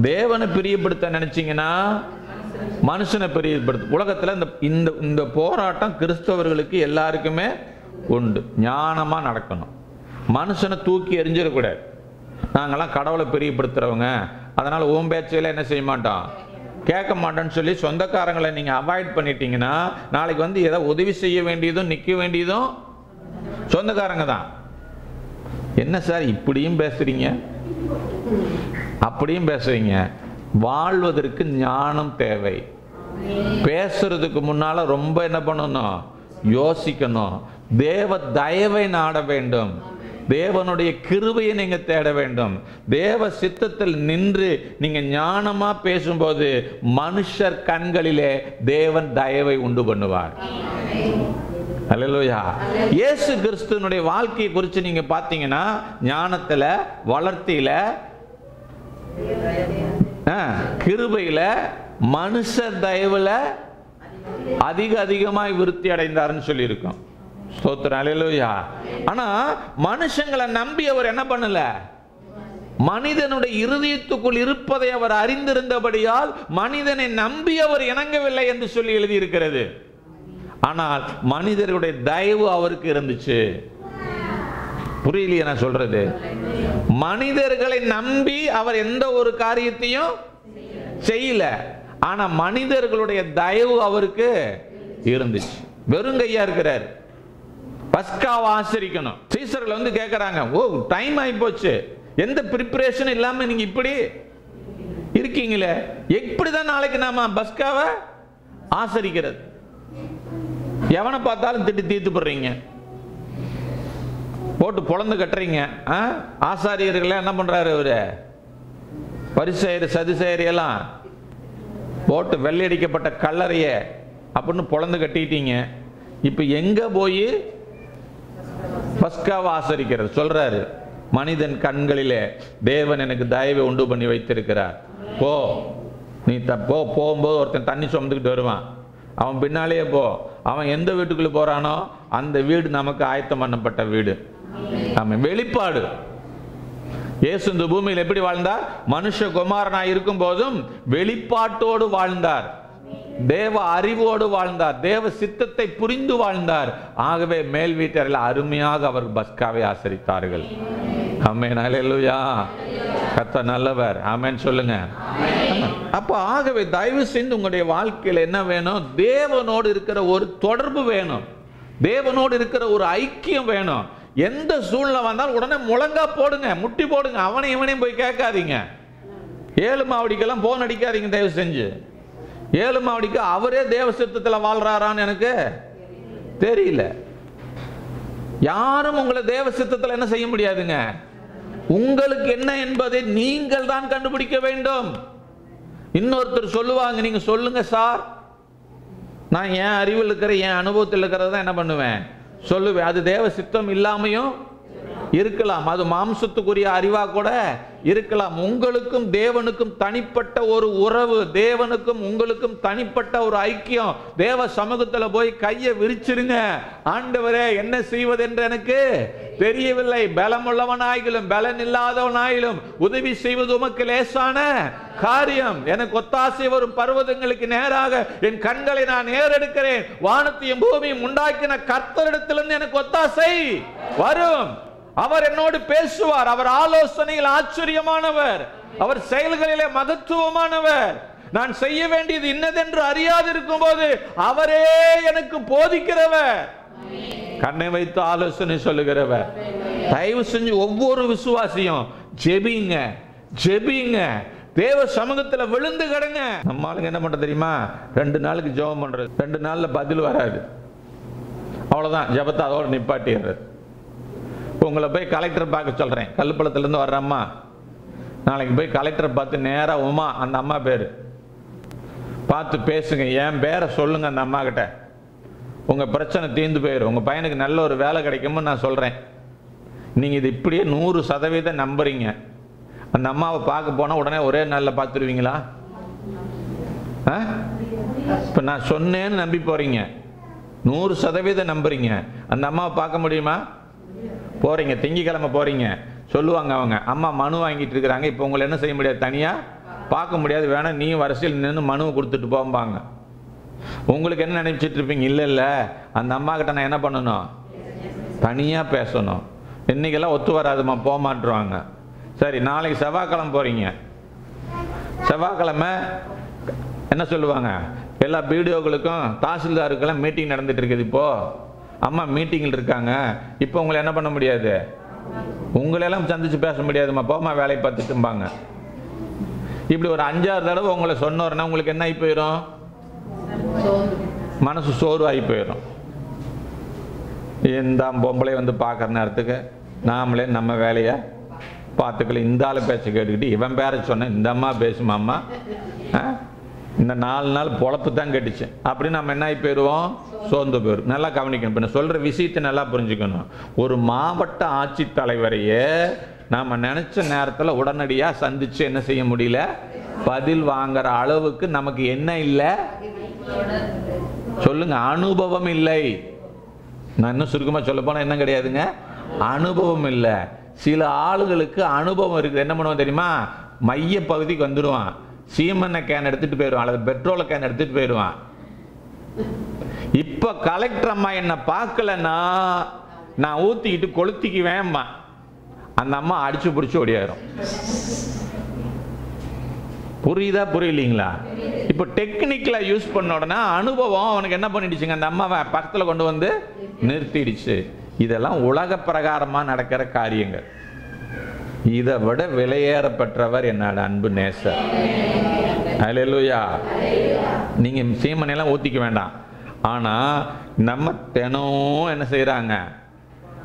தேவனை பிரியப்படுத்த நினைச்சீங்கன்னா மனுஷனை பிரியப்படுத்த. உலகத்துல இந்த போராட்டம் கிறிஸ்தவர்களுக்கு எல்லாருக்குமே உண்டு. ஞானமா நடக்கணும். மனுஷனை தூக்கி எறிஞ்சிடக்கூடாது. நாங்கெல்லாம் கடவுளை பிரியப்படுத்துறவங்க, அதனால ஓம் பேச்சையில என்ன செய்ய மாட்டோம், கேட்க மாட்டோன்னு சொல்லி சொந்தக்காரங்களை நீங்க அவாய்ட் பண்ணிட்டீங்கன்னா நாளைக்கு வந்து ஏதோ உதவி செய்ய வேண்டியதும் நிற்க வேண்டியதும் சொந்தக்காரங்க தான். என்ன சார் இப்படியும் பேசுறீங்க அப்படியும் பேசுறீங்க? வாழ்வதற்கு ஞானம் தேவை. பேசுறதுக்கு முன்னால ரொம்ப என்ன பண்ணணும், யோசிக்கணும். தேவ தயவை நாட வேண்டும். தேவனுடைய கிருபையை நீங்க தேட வேண்டும். தேவ சித்தத்தில் நின்று நீங்க ஞானமா பேசும்போது மனுஷர் கண்களிலே தேவன் தயவை உண்டு பண்ணுவார். அல்லேலூயா. இயேசு கிறிஸ்துவினுடைய வாழ்க்கையை குறித்து நீங்க பாத்தீங்கன்னா ஞானத்துல, வளர்த்தியில, கிருபையில, மனுஷர் தயவுல அதிகமாய் விருத்தி அடைந்தார்னு சொல்லி இருக்கோம். ஸ்தோத்திரம். அல்லேலூயா. ஆனா மனுஷங்களை நம்பி அவர் என்ன பண்ணல, மனிதனுடைய இருதயத்துக்குள் இருப்பதை அவர் அறிந்திருந்தபடியால் மனிதனை நம்பி அவர் இணங்கவில்லை என்று சொல்லி எழுதியிருக்கிறது. ஆனால் மனிதருடைய தயவு அவருக்கு இருந்துச்சு. புரியலையே நான் சொல்றது? மனிதர்களை நம்பி அவர் எந்த ஒரு காரியத்தையும் செய்யல. ஆனா மனிதர்களுடைய தயவு அவருக்கு இருந்துச்சு. வெறுங்கையா இருக்கிறார். பஸ்காவை ஆசரிக்கணும். சீசர்கள் வந்து கேட்கறாங்க, ஓ டைம் ஆகி போச்சு, எந்த ப்ரிப்பரேஷன் இல்லாம நீங்க இப்படி இருக்கீங்களே, எப்படிதான் நாளைக்கு நாம பஸ்காவை ஆசரிக்கிறது? எவனை பார்த்தாலும் திட்டி தீர்த்து போடுறீங்க, போட்டு பொழந்து கட்டுறீங்க. ஆசாரியர்கள் என்ன பண்றாரு அவரு? பரிசேயர் சதுசேயர் எல்லாம் போட்டு வெள்ளையடிக்கப்பட்ட கல்லறைய அப்படின்னு பொழந்து கட்டிட்டீங்க. இப்ப எங்க போய் பஸ்காவை ஆசரிக்கிறது? சொல்றாரு, மனிதன் கண்களிலே தேவன் எனக்கு தயவை உண்டு பண்ணி வைத்திருக்கிறார். போ, நீ போகும்போது ஒருத்தன் தண்ணி சுமந்துக்கிட்டு வருவான், அவன் பின்னாலேயே போ. அவன் எந்த வீட்டுக்குள்ள போறானோ அந்த வீடு நமக்கு ஆயத்தம் பண்ணப்பட்ட வீடு. ஆமாம், வெளிப்பாடு. இயேசு இந்த பூமியில் எப்படி வாழ்ந்தார்? மனுஷகுமாரனாய் இருக்கும் போதும் வெளிப்பாட்டோடு வாழ்ந்தார், தேவ அறிவோடு வாழ்ந்தார், தேவ சித்தத்தை புரிந்து வாழ்ந்தார். ஆகவே மேல் வீட்டரில் அருமையாக அவர் பஸ்காவை ஆசரித்தார்கள். ஆமென், அல்லேலூயா. கர்த்தர் நல்லவர். ஆமென் சொல்லுங்க. அப்ப ஆகவே தயவு செய்து உங்களுடைய வாழ்க்கையில் என்ன வேணும்? தேவனோடு இருக்கிற ஒரு தொடர்பு வேணும், தேவனோடு இருக்கிற ஒரு ஐக்கியம் வேணும். எந்த சூழ்நிலை வந்தாலும் உடனே முழங்கா போடுங்க, முட்டி போடுங்க. அவனை இவனையும் போய் கேட்காதீங்க. ஏழு மாவடிக்கெல்லாம் போன் அடிக்காதீங்க தயவு செஞ்சு. ஏழு மாவடிக்கு அவரே தேவ சித்தத்தில் வாழ்றாரான்னு எனக்கு தெரியல. யாரும் உங்களை தேவ சித்தத்தில் என்ன செய்ய முடியாதுங்க. உங்களுக்கு என்ன என்பதை நீங்கள் தான் கண்டுபிடிக்க வேண்டும். இன்னொருத்தர் சொல்லுவாங்க, நீங்க சொல்லுங்க சார், நான் என் அறிவில் இருக்கிற என் அனுபவத்தில் இருக்கிறத என்ன பண்ணுவேன் சொல்லுவேன். அது தேவ சித்தம் இல்லாமையும் இருக்கலாம், அது மாம்சத்துக்குரிய அறிவா கூட இருக்கலாம். உங்களுக்கும் தேவனுக்கும் தனிப்பட்ட ஒரு உறவு, தேவனுக்கும் உங்களுக்கும் தனிப்பட்ட ஒரு ஐக்கியம். தேவ சமூகத்தில் போய் கையை விரிச்சிருங்க. ஆண்டவரே, என்ன செய்வது என்று எனக்கு தெரியவில்லை, பலமுள்ளவனாயிலும் பலன் இல்லாதவனாயிலும் உதவி செய்வது உமக்கு லேசான காரியம். எனக்கு ஒத்தாசை வரும் பர்வதங்களுக்கு நேராக என் கண்களை நான் ஏறெடுக்கிறேன். வானத்தையும் பூமியும் உண்டாக்கின கர்த்தரிடத்திலிருந்து எனக்கு ஒத்தாசை வரும். அவர் என்னோடு பேசுவார். அவர் ஆலோசனையில் ஆச்சரியமானவர், அவர் செயல்களிலே மகத்துவமானவர். நான் செய்ய வேண்டியது இன்னதென்று அறியாதிருக்கும் போது அவரே எனக்கு போதிக்கிறவர், கண்ணை வைத்து ஆலோசனை சொல்லுகிறவர். தயவு செஞ்சு ஒவ்வொரு விசுவாசியும் ஜெபிங்க, ஜெபிங்க, தேவ சமூகத்தில் விழுந்து கிடங்க. நம்ம ஆளுங்க என்ன பண்றது தெரியுமா? 2 நாளுக்கு ஜெபம் பண்றது, 2 நாள்ல பதில் வராது, அவ்வளவுதான், ஜெபத்தை அதோட நிப்பாட்டிடுறது. உங்களை போய் கலெக்டர் பார்க்க சொல்றேன், கல்லுப்பழத்திலிருந்து வர்ற அம்மா, நாளைக்கு போய் கலெக்டரை பார்த்து நேரா உமா, அந்த அம்மா பேரு பார்த்து பேசுங்க, என் பேரை சொல்லுங்க அந்த அம்மா கிட்ட, உங்க பிரச்சனை தீர்ந்து போயிடும், உங்க பையனுக்கு நல்ல ஒரு வேலை கிடைக்கும்னு நான் சொல்றேன். நீங்க இது இப்படியே 100% நம்புறீங்க. அந்த அம்மாவை பார்க்க போனா உடனே ஒரே நாளில் பார்த்துருவீங்களா? இப்ப நான் சொன்னேன்னு நம்பி போறீங்க, 100% நம்புறீங்க. அந்த அம்மாவை பார்க்க முடியுமா? போறீங்க, திங்கக்கிழமை போறீங்க, சொல்லுவாங்க அவங்க, அம்மா மனு வாங்கிட்டு இருக்கிறாங்க, இப்போ உங்களை என்ன செய்ய முடியாது, தனியா பார்க்க முடியாது, வேணா நீ வரிசையில் நின்று மனுவை கொடுத்துட்டு போம்பாங்க. உங்களுக்கு என்ன நினைச்சிட்டு இருப்பீங்க? இல்லை இல்லை, அந்த அம்மா கிட்ட நான் என்ன பண்ணணும், தனியா பேசணும். இன்னைக்கெல்லாம் ஒத்து வராதுமா, போக மாட்டுருவாங்க. சரி, நாளைக்கு செவ்வாய்க்கிழமை போறீங்க, செவ்வாய்க்கிழமை என்ன சொல்லுவாங்க, எல்லா பிடிஓக்களுக்கும் தாசில்தாருக்கெல்லாம் மீட்டிங் நடந்துட்டு இருக்குது. இப்போ அம்மா மீட்டிங்கில் இருக்காங்க, இப்போ உங்களை என்ன பண்ண முடியாது, உங்களெல்லாம் சந்திச்சு பேச முடியாதுமா, போமா வேலையை பார்த்துட்டும்பாங்க. இப்படி ஒரு 5-6 தடவை உங்களை சொன்னோன்னா உங்களுக்கு என்ன ஆகி போயிடும், மனசு சோர்வு ஆகி போயிடும். இந்த பொம்பளை வந்து பார்க்குற நேரத்துக்கு நாமளே நம்ம வேலையை பார்த்துக்கல, இந்த ஆள் பேச்ச கேட்டுக்கிட்டு இவன் பேரை சொன்னேன், இந்த அம்மா பேசுமாம்மா, இந்த 4 நாள் பொழப்பு தான் கட்டுச்சு அப்படின்னு நம்ம என்ன ஆகி போயிடுவோம், சோர்ந்து போயிடும். நல்லா கவனிக்கணும், இப்போ நான் சொல்கிற விஷயத்தை நல்லா புரிஞ்சுக்கணும். ஒரு மாவட்ட ஆட்சித்தலைவரையே நாம் நினச்ச நேரத்தில் உடனடியாக சந்தித்து என்ன செய்ய முடியல, பதில் வாங்குற அளவுக்கு நமக்கு என்ன இல்லை சொல்லுங்க, அனுபவம் இல்லை. நான் இன்னும் சுருக்கமாக சொல்ல போனால் என்ன கிடையாதுங்க, அனுபவம் இல்லை. சில ஆளுகளுக்கு அனுபவம் இருக்குது. என்ன பண்ணுவோம் தெரியுமா, மைய பகுதிக்கு வந்துடுவான், சீமெண்ணை கேன் எடுத்துட்டு போயிடுவான், அல்லது பெட்ரோல் கேன் எடுத்துட்டு போயிடுவான். இப்ப கலெக்டர் அம்மா என்ன பார்க்கலன்னா நான் ஊத்திக்கிட்டு கொளுத்திக்குவேன்மா, அந்த அம்மா அடிச்சு பிடிச்சி ஓடியாயிரும். புரியுதா புரியலீங்களா? இப்போ டெக்னிக்கலாக யூஸ் பண்ண உடனே அனுபவம் அவனுக்கு என்ன பண்ணிடுச்சுங்க, அந்த அம்மாவை பக்கத்தில் கொண்டு வந்து நிறுத்திடுச்சு. இதெல்லாம் உலக பிரகாரமாக நடக்கிற காரியங்கள். இதை விட விலையேற பெற்றவர் என்னோட அன்பு நேசர். அல்லேலூயா. நீங்கள் சீமனையெல்லாம் ஊற்றிக்க வேண்டாம். ஆனால் நம்ம தினம் என்ன செய்கிறாங்க,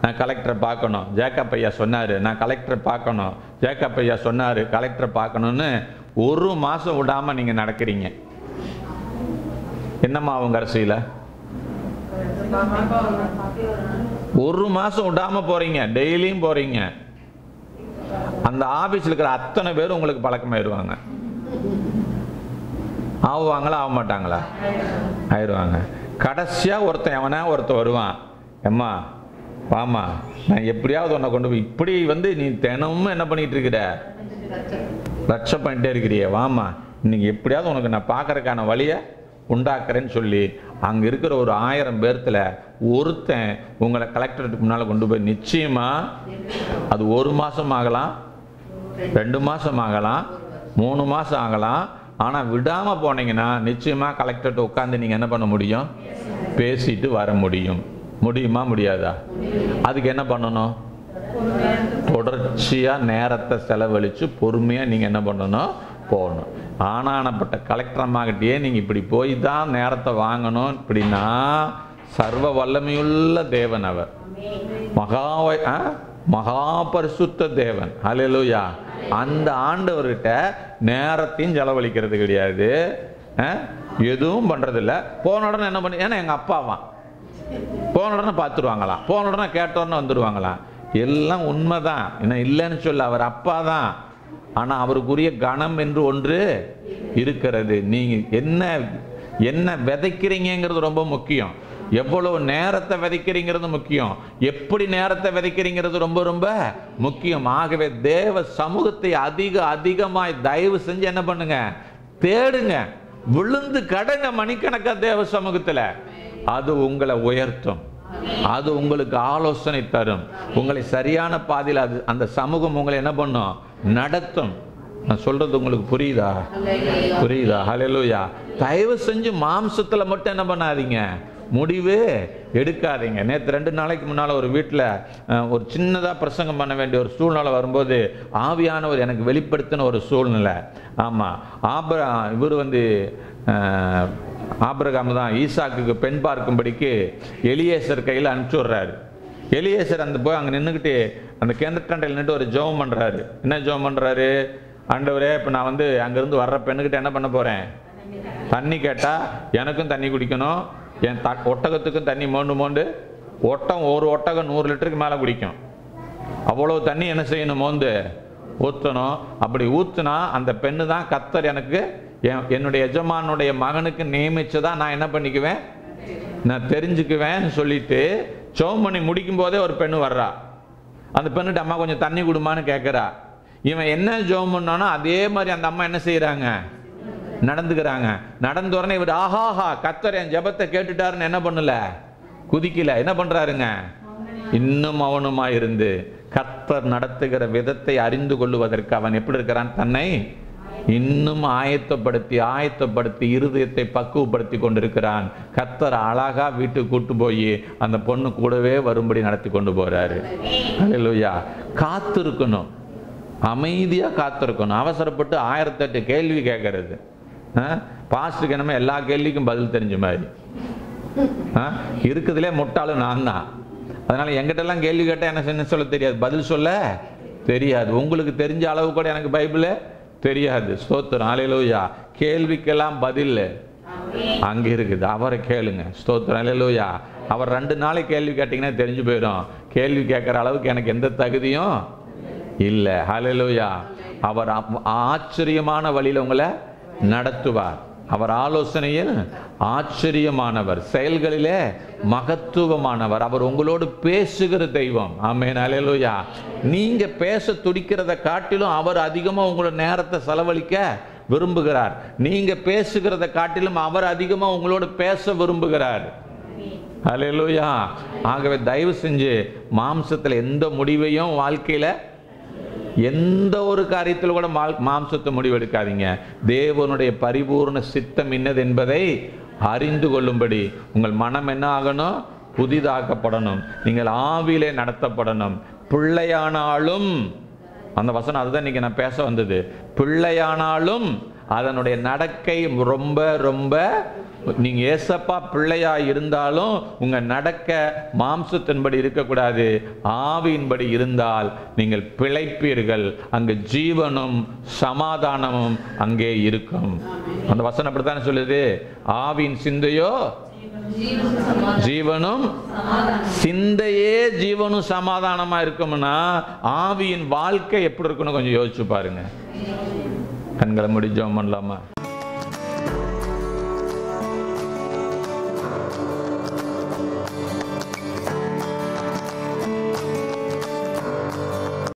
நான் கலெக்டரை பார்க்கணும், ஜேக்கப் ஐயா சொன்னார், நான் கலெக்டரை பார்க்கணும், ஜேக்கப் ஐயா சொன்னார் கலெக்டரை பார்க்கணுன்னு ஒரு மாதம் விடாமல் நீங்கள் நடக்கிறீங்க. என்னம்மா அவங்க அரசியல ஒரு மாதம் விடாமல் போகிறீங்க, டெய்லியும் போகிறீங்க. அந்த ஆஃபீஸில் இருக்கிற அத்தனை பேரும் உங்களுக்கு பழக்கமாயிருவாங்க. ஆகுவாங்களா ஆக மாட்டாங்களா? ஆயிடுவாங்க. கடைசியாக ஒருத்தன் வருவான், எம்மா வாமா, நான் எப்படியாவது உன்னை கொண்டு போய், இப்படி வந்து நீ தினமும் என்ன பண்ணிட்டு இருக்கிற, ரட்சை பண்ணிட்டே இருக்கிறிய, வாமா இன்னைக்கு எப்படியாவது உனக்கு நான் பார்க்கறதுக்கான வழியை உண்டாக்குறேன்னு சொல்லி அங்கே இருக்கிற ஒரு 1000 பேர்த்தில் ஒருத்தன் உங்களை கலெக்டரேட்டுக்கு முன்னால் கொண்டு போய், நிச்சயமா அது 1 மாதம் ஆகலாம், 2 மாதம் ஆகலாம், 3 மாதம் ஆகலாம். ஆனால் விடாமல் போனீங்கன்னா நிச்சயமாக கலெக்டர்கிட்ட உட்காந்து நீங்கள் என்ன பண்ண முடியும், பேசிட்டு வர முடியும். முடியுமா முடியாதா? அதுக்கு என்ன பண்ணணும், தொடர்ச்சியாக நேரத்தை செலவழித்து பொறுமையாக நீங்கள் என்ன பண்ணணும், போகணும். ஆனானப்பட்ட கலெக்டர் அம்மாக்கிட்டே நீங்கள் இப்படி போய் தான் நேரத்தை வாங்கணும் இப்படின்னா, சர்வ வல்லமையுள்ள தேவன் அவர், மகா பரிசுத்த தேவன். அல்லேலூயா. அந்த ஆண்டவர்கிட்ட நேரத்தையும் செலவழிக்கிறது கிடையாது, எதுவும் பண்ணுறதில்ல. போன உடனே என்ன பண்ணி, ஏன்னா எங்கள் அப்பாவான், போன உடனே பார்த்துருவாங்களாம், போன உடனே கேட்டோடனே வந்துடுவாங்களாம். எல்லாம் உண்மைதான், என்ன இல்லைன்னு சொல்ல, அவர் அப்பா தான். ஆனால் அவருக்குரிய கணம் என்று ஒன்று இருக்கிறது. நீங்கள் என்ன விதைக்கிறீங்கிறது ரொம்ப முக்கியம். எவ்வளவு நேரத்தை விதைக்கிறீங்கிறது முக்கியம். எப்படி நேரத்தை விதைக்கிறீங்கிறது ரொம்ப ரொம்ப முக்கியம். ஆகவே தேவ சமூகத்தை அதிகமாய் தயவு செஞ்சு என்ன பண்ணுங்க, தேடுங்க, விழுந்து கடங்க மணிக்கணக்கா தேவ சமூகத்தில். அது உங்களை உயர்த்தும், அது உங்களுக்கு ஆலோசனை தரும், உங்களை சரியான பாதையில் அது அந்த சமூகம் உங்களை என்ன பண்ணும், நடத்தும். நான் சொல்றது உங்களுக்கு புரியுதா? புரியுதா? ஹல்லேலூயா. தயவு செஞ்சு மாம்சத்துல மட்டும் என்ன பண்ணாதீங்க, முடிவு எடுக்காதீங்க. நேற்று 2 நாளைக்கு முன்னால் ஒரு வீட்டில் ஒரு சின்னதாக பிரசங்கம் பண்ண வேண்டிய ஒரு சூழ்நிலை வரும்போது ஆவியானவர் எனக்கு வெளிப்படுத்தின ஒரு சூழ்நிலை. ஆமாம், இவர் வந்து ஆபிரகாம் தான் ஈசாக்குக்கு பெண் பார்க்கும்படிக்கு எலியேசர் கையில் அனுப்பிச்சி விட்றாரு. எலியேசர் அந்த போய் அங்கே நின்றுக்கிட்டு அந்த கேந்திரட்டண்டையில் நின்றுட்டு ஒரு ஜெபம் பண்ணுறாரு. என்ன ஜெபம் பண்ணுறாரு? ஆண்டவரே, இப்போ நான் வந்து அங்கேருந்து வர்ற பெண்ணுக்கிட்ட என்ன பண்ண போகிறேன், தண்ணி கேட்டால் எனக்கும் தண்ணி குடிக்கணும், என் ஒட்டகத்துக்கும் தண்ணி மோண்டு ஒரு ஒட்டகம் 100 லிட்டருக்கு மேலே குடிக்கும். அவ்வளோ தண்ணி என்ன செய்யணும், மோந்து ஊற்றணும். அப்படி ஊற்றுனா அந்த பெண்ணு தான் கர்த்தர் எனக்கு என்னுடைய எஜமானுடைய மகனுக்கு நியமிச்சதா நான் என்ன பண்ணிக்குவேன், நான் தெரிஞ்சுக்குவேன்னு சொல்லிட்டு ஜெபம் பண்ணி முடிக்கும் போதே ஒரு பெண்ணு வர்றா. அந்த பெண்ணுட்டு அம்மா கொஞ்சம் தண்ணி கொடுமான்னு கேட்குறா. இவன் என்ன ஜெபம் பண்ணானோ அதே மாதிரி அந்த அம்மா என்ன செய்யறாங்க, நடந்துக்கிறாங்க. நடந்த உடனே இவர் ஆஹாஹா கர்த்தர் என் ஜெபத்தை கேட்டுட்டாருன்னு என்ன பண்ணல, குதிக்கல. என்ன பண்றாருங்க, இன்னும் மௌனமா இருந்து கர்த்தர் நடத்துகிற விதத்தை அறிந்து கொள்வதற்கு அவன் எப்படி இருக்கிறான், தன்னை இன்னும் ஆயத்தப்படுத்தி இருதயத்தை பக்குவப்படுத்தி கொண்டிருக்கிறான். கர்த்தர் அழகா வீட்டுக்கு கூட்டு போய் அந்த பொண்ணு கூடவே வரும்படி நடத்தி கொண்டு போறாரு. அல்லேலூயா. காத்திருக்கணும், அமைதியா காத்திருக்கணும். அவசரப்பட்டு 1008 கேள்வி கேட்கறது. பாஸ்டருக்கு என்னமே எல்லா கேள்விக்கும் பதில் தெரிஞ்ச மாதிரி இருக்குதுலே முட்டாளும் நான் தான். அதனால எங்கிட்டெல்லாம் கேள்வி கேட்டால் எனக்கு என்ன சொல்ல தெரியாது, பதில் சொல்ல தெரியாது. உங்களுக்கு தெரிஞ்ச அளவு கூட எனக்கு பைபிளே தெரியாது. ஸ்தோத்திரம். அல்லேலூயா. கேள்விக்கெல்லாம் பதில் அங்கே இருக்குது, அவரை கேளுங்க. ஸ்தோத்திரம். அல்லேலூயா. அவர் 2 நாளைக்கு கேள்வி கேட்டிங்கன்னா தெரிஞ்சு போயிடும். கேள்வி கேட்குற அளவுக்கு எனக்கு எந்த தகுதியும் இல்லை. அல்லேலூயா. அவர் ஆச்சரியமான வழியில் உங்களை நடத்துவார். அவர் ஆலோசனையில் ஆச்சரியமானவர், செயல்களிலே மகத்துவமானவர். அவர் உங்களோடு பேசுகிற தெய்வம். ஆமென். அல்லேலூயா. நீங்க பேச துடிக்கிறத காட்டிலும் அவர் அதிகமாக உங்களோட நேரத்தை செலவழிக்க விரும்புகிறார். நீங்க பேசுகிறத காட்டிலும் அவர் அதிகமாக உங்களோடு பேச விரும்புகிறார். அல்லேலூயா. ஆகவே தயவு செஞ்சு மாம்சத்தில் எந்த முடிவையும் வாழ்க்கையில் எந்த ஒரு காரியத்தில் கூட மாம்சத்தை முடிவெடுக்காதீங்க. தேவனுடைய பரிபூர்ண சித்தம் என்னது என்பதை அறிந்து கொள்ளும்படி உங்கள் மனம் என்ன ஆகணும்? புதிதாக்கப்படணும். நீங்கள் ஆவியிலே நடத்தப்படணும். பிள்ளையானாலும், அந்த வசனம் அதுதான் இன்னைக்கு நான் பேச வந்தது. பிள்ளையானாலும் அதனுடைய நடக்கை ரொம்ப ரொம்ப, நீங்க ஏசப்பா பிள்ளையா இருந்தாலும் உங்க நடக்க மாம்சத்தின்படி இருக்கக்கூடாது, ஆவியின்படி இருந்தால் நீங்கள் பிழைப்பீர்கள். அங்கு ஜீவனும் சமாதானமும் அங்கே இருக்கும். அந்த வசனம் அப்படித்தானே சொல்லுது. ஆவியின் சிந்தையோ ஜீவனும், சிந்தையே ஜீவனும் சமாதானமா இருக்கும்னா ஆவியின் வாழ்க்கை எப்படி இருக்குன்னு கொஞ்சம் யோசிச்சு பாருங்க. கண்களை மூடி ஜெபம் பண்ணலாமா?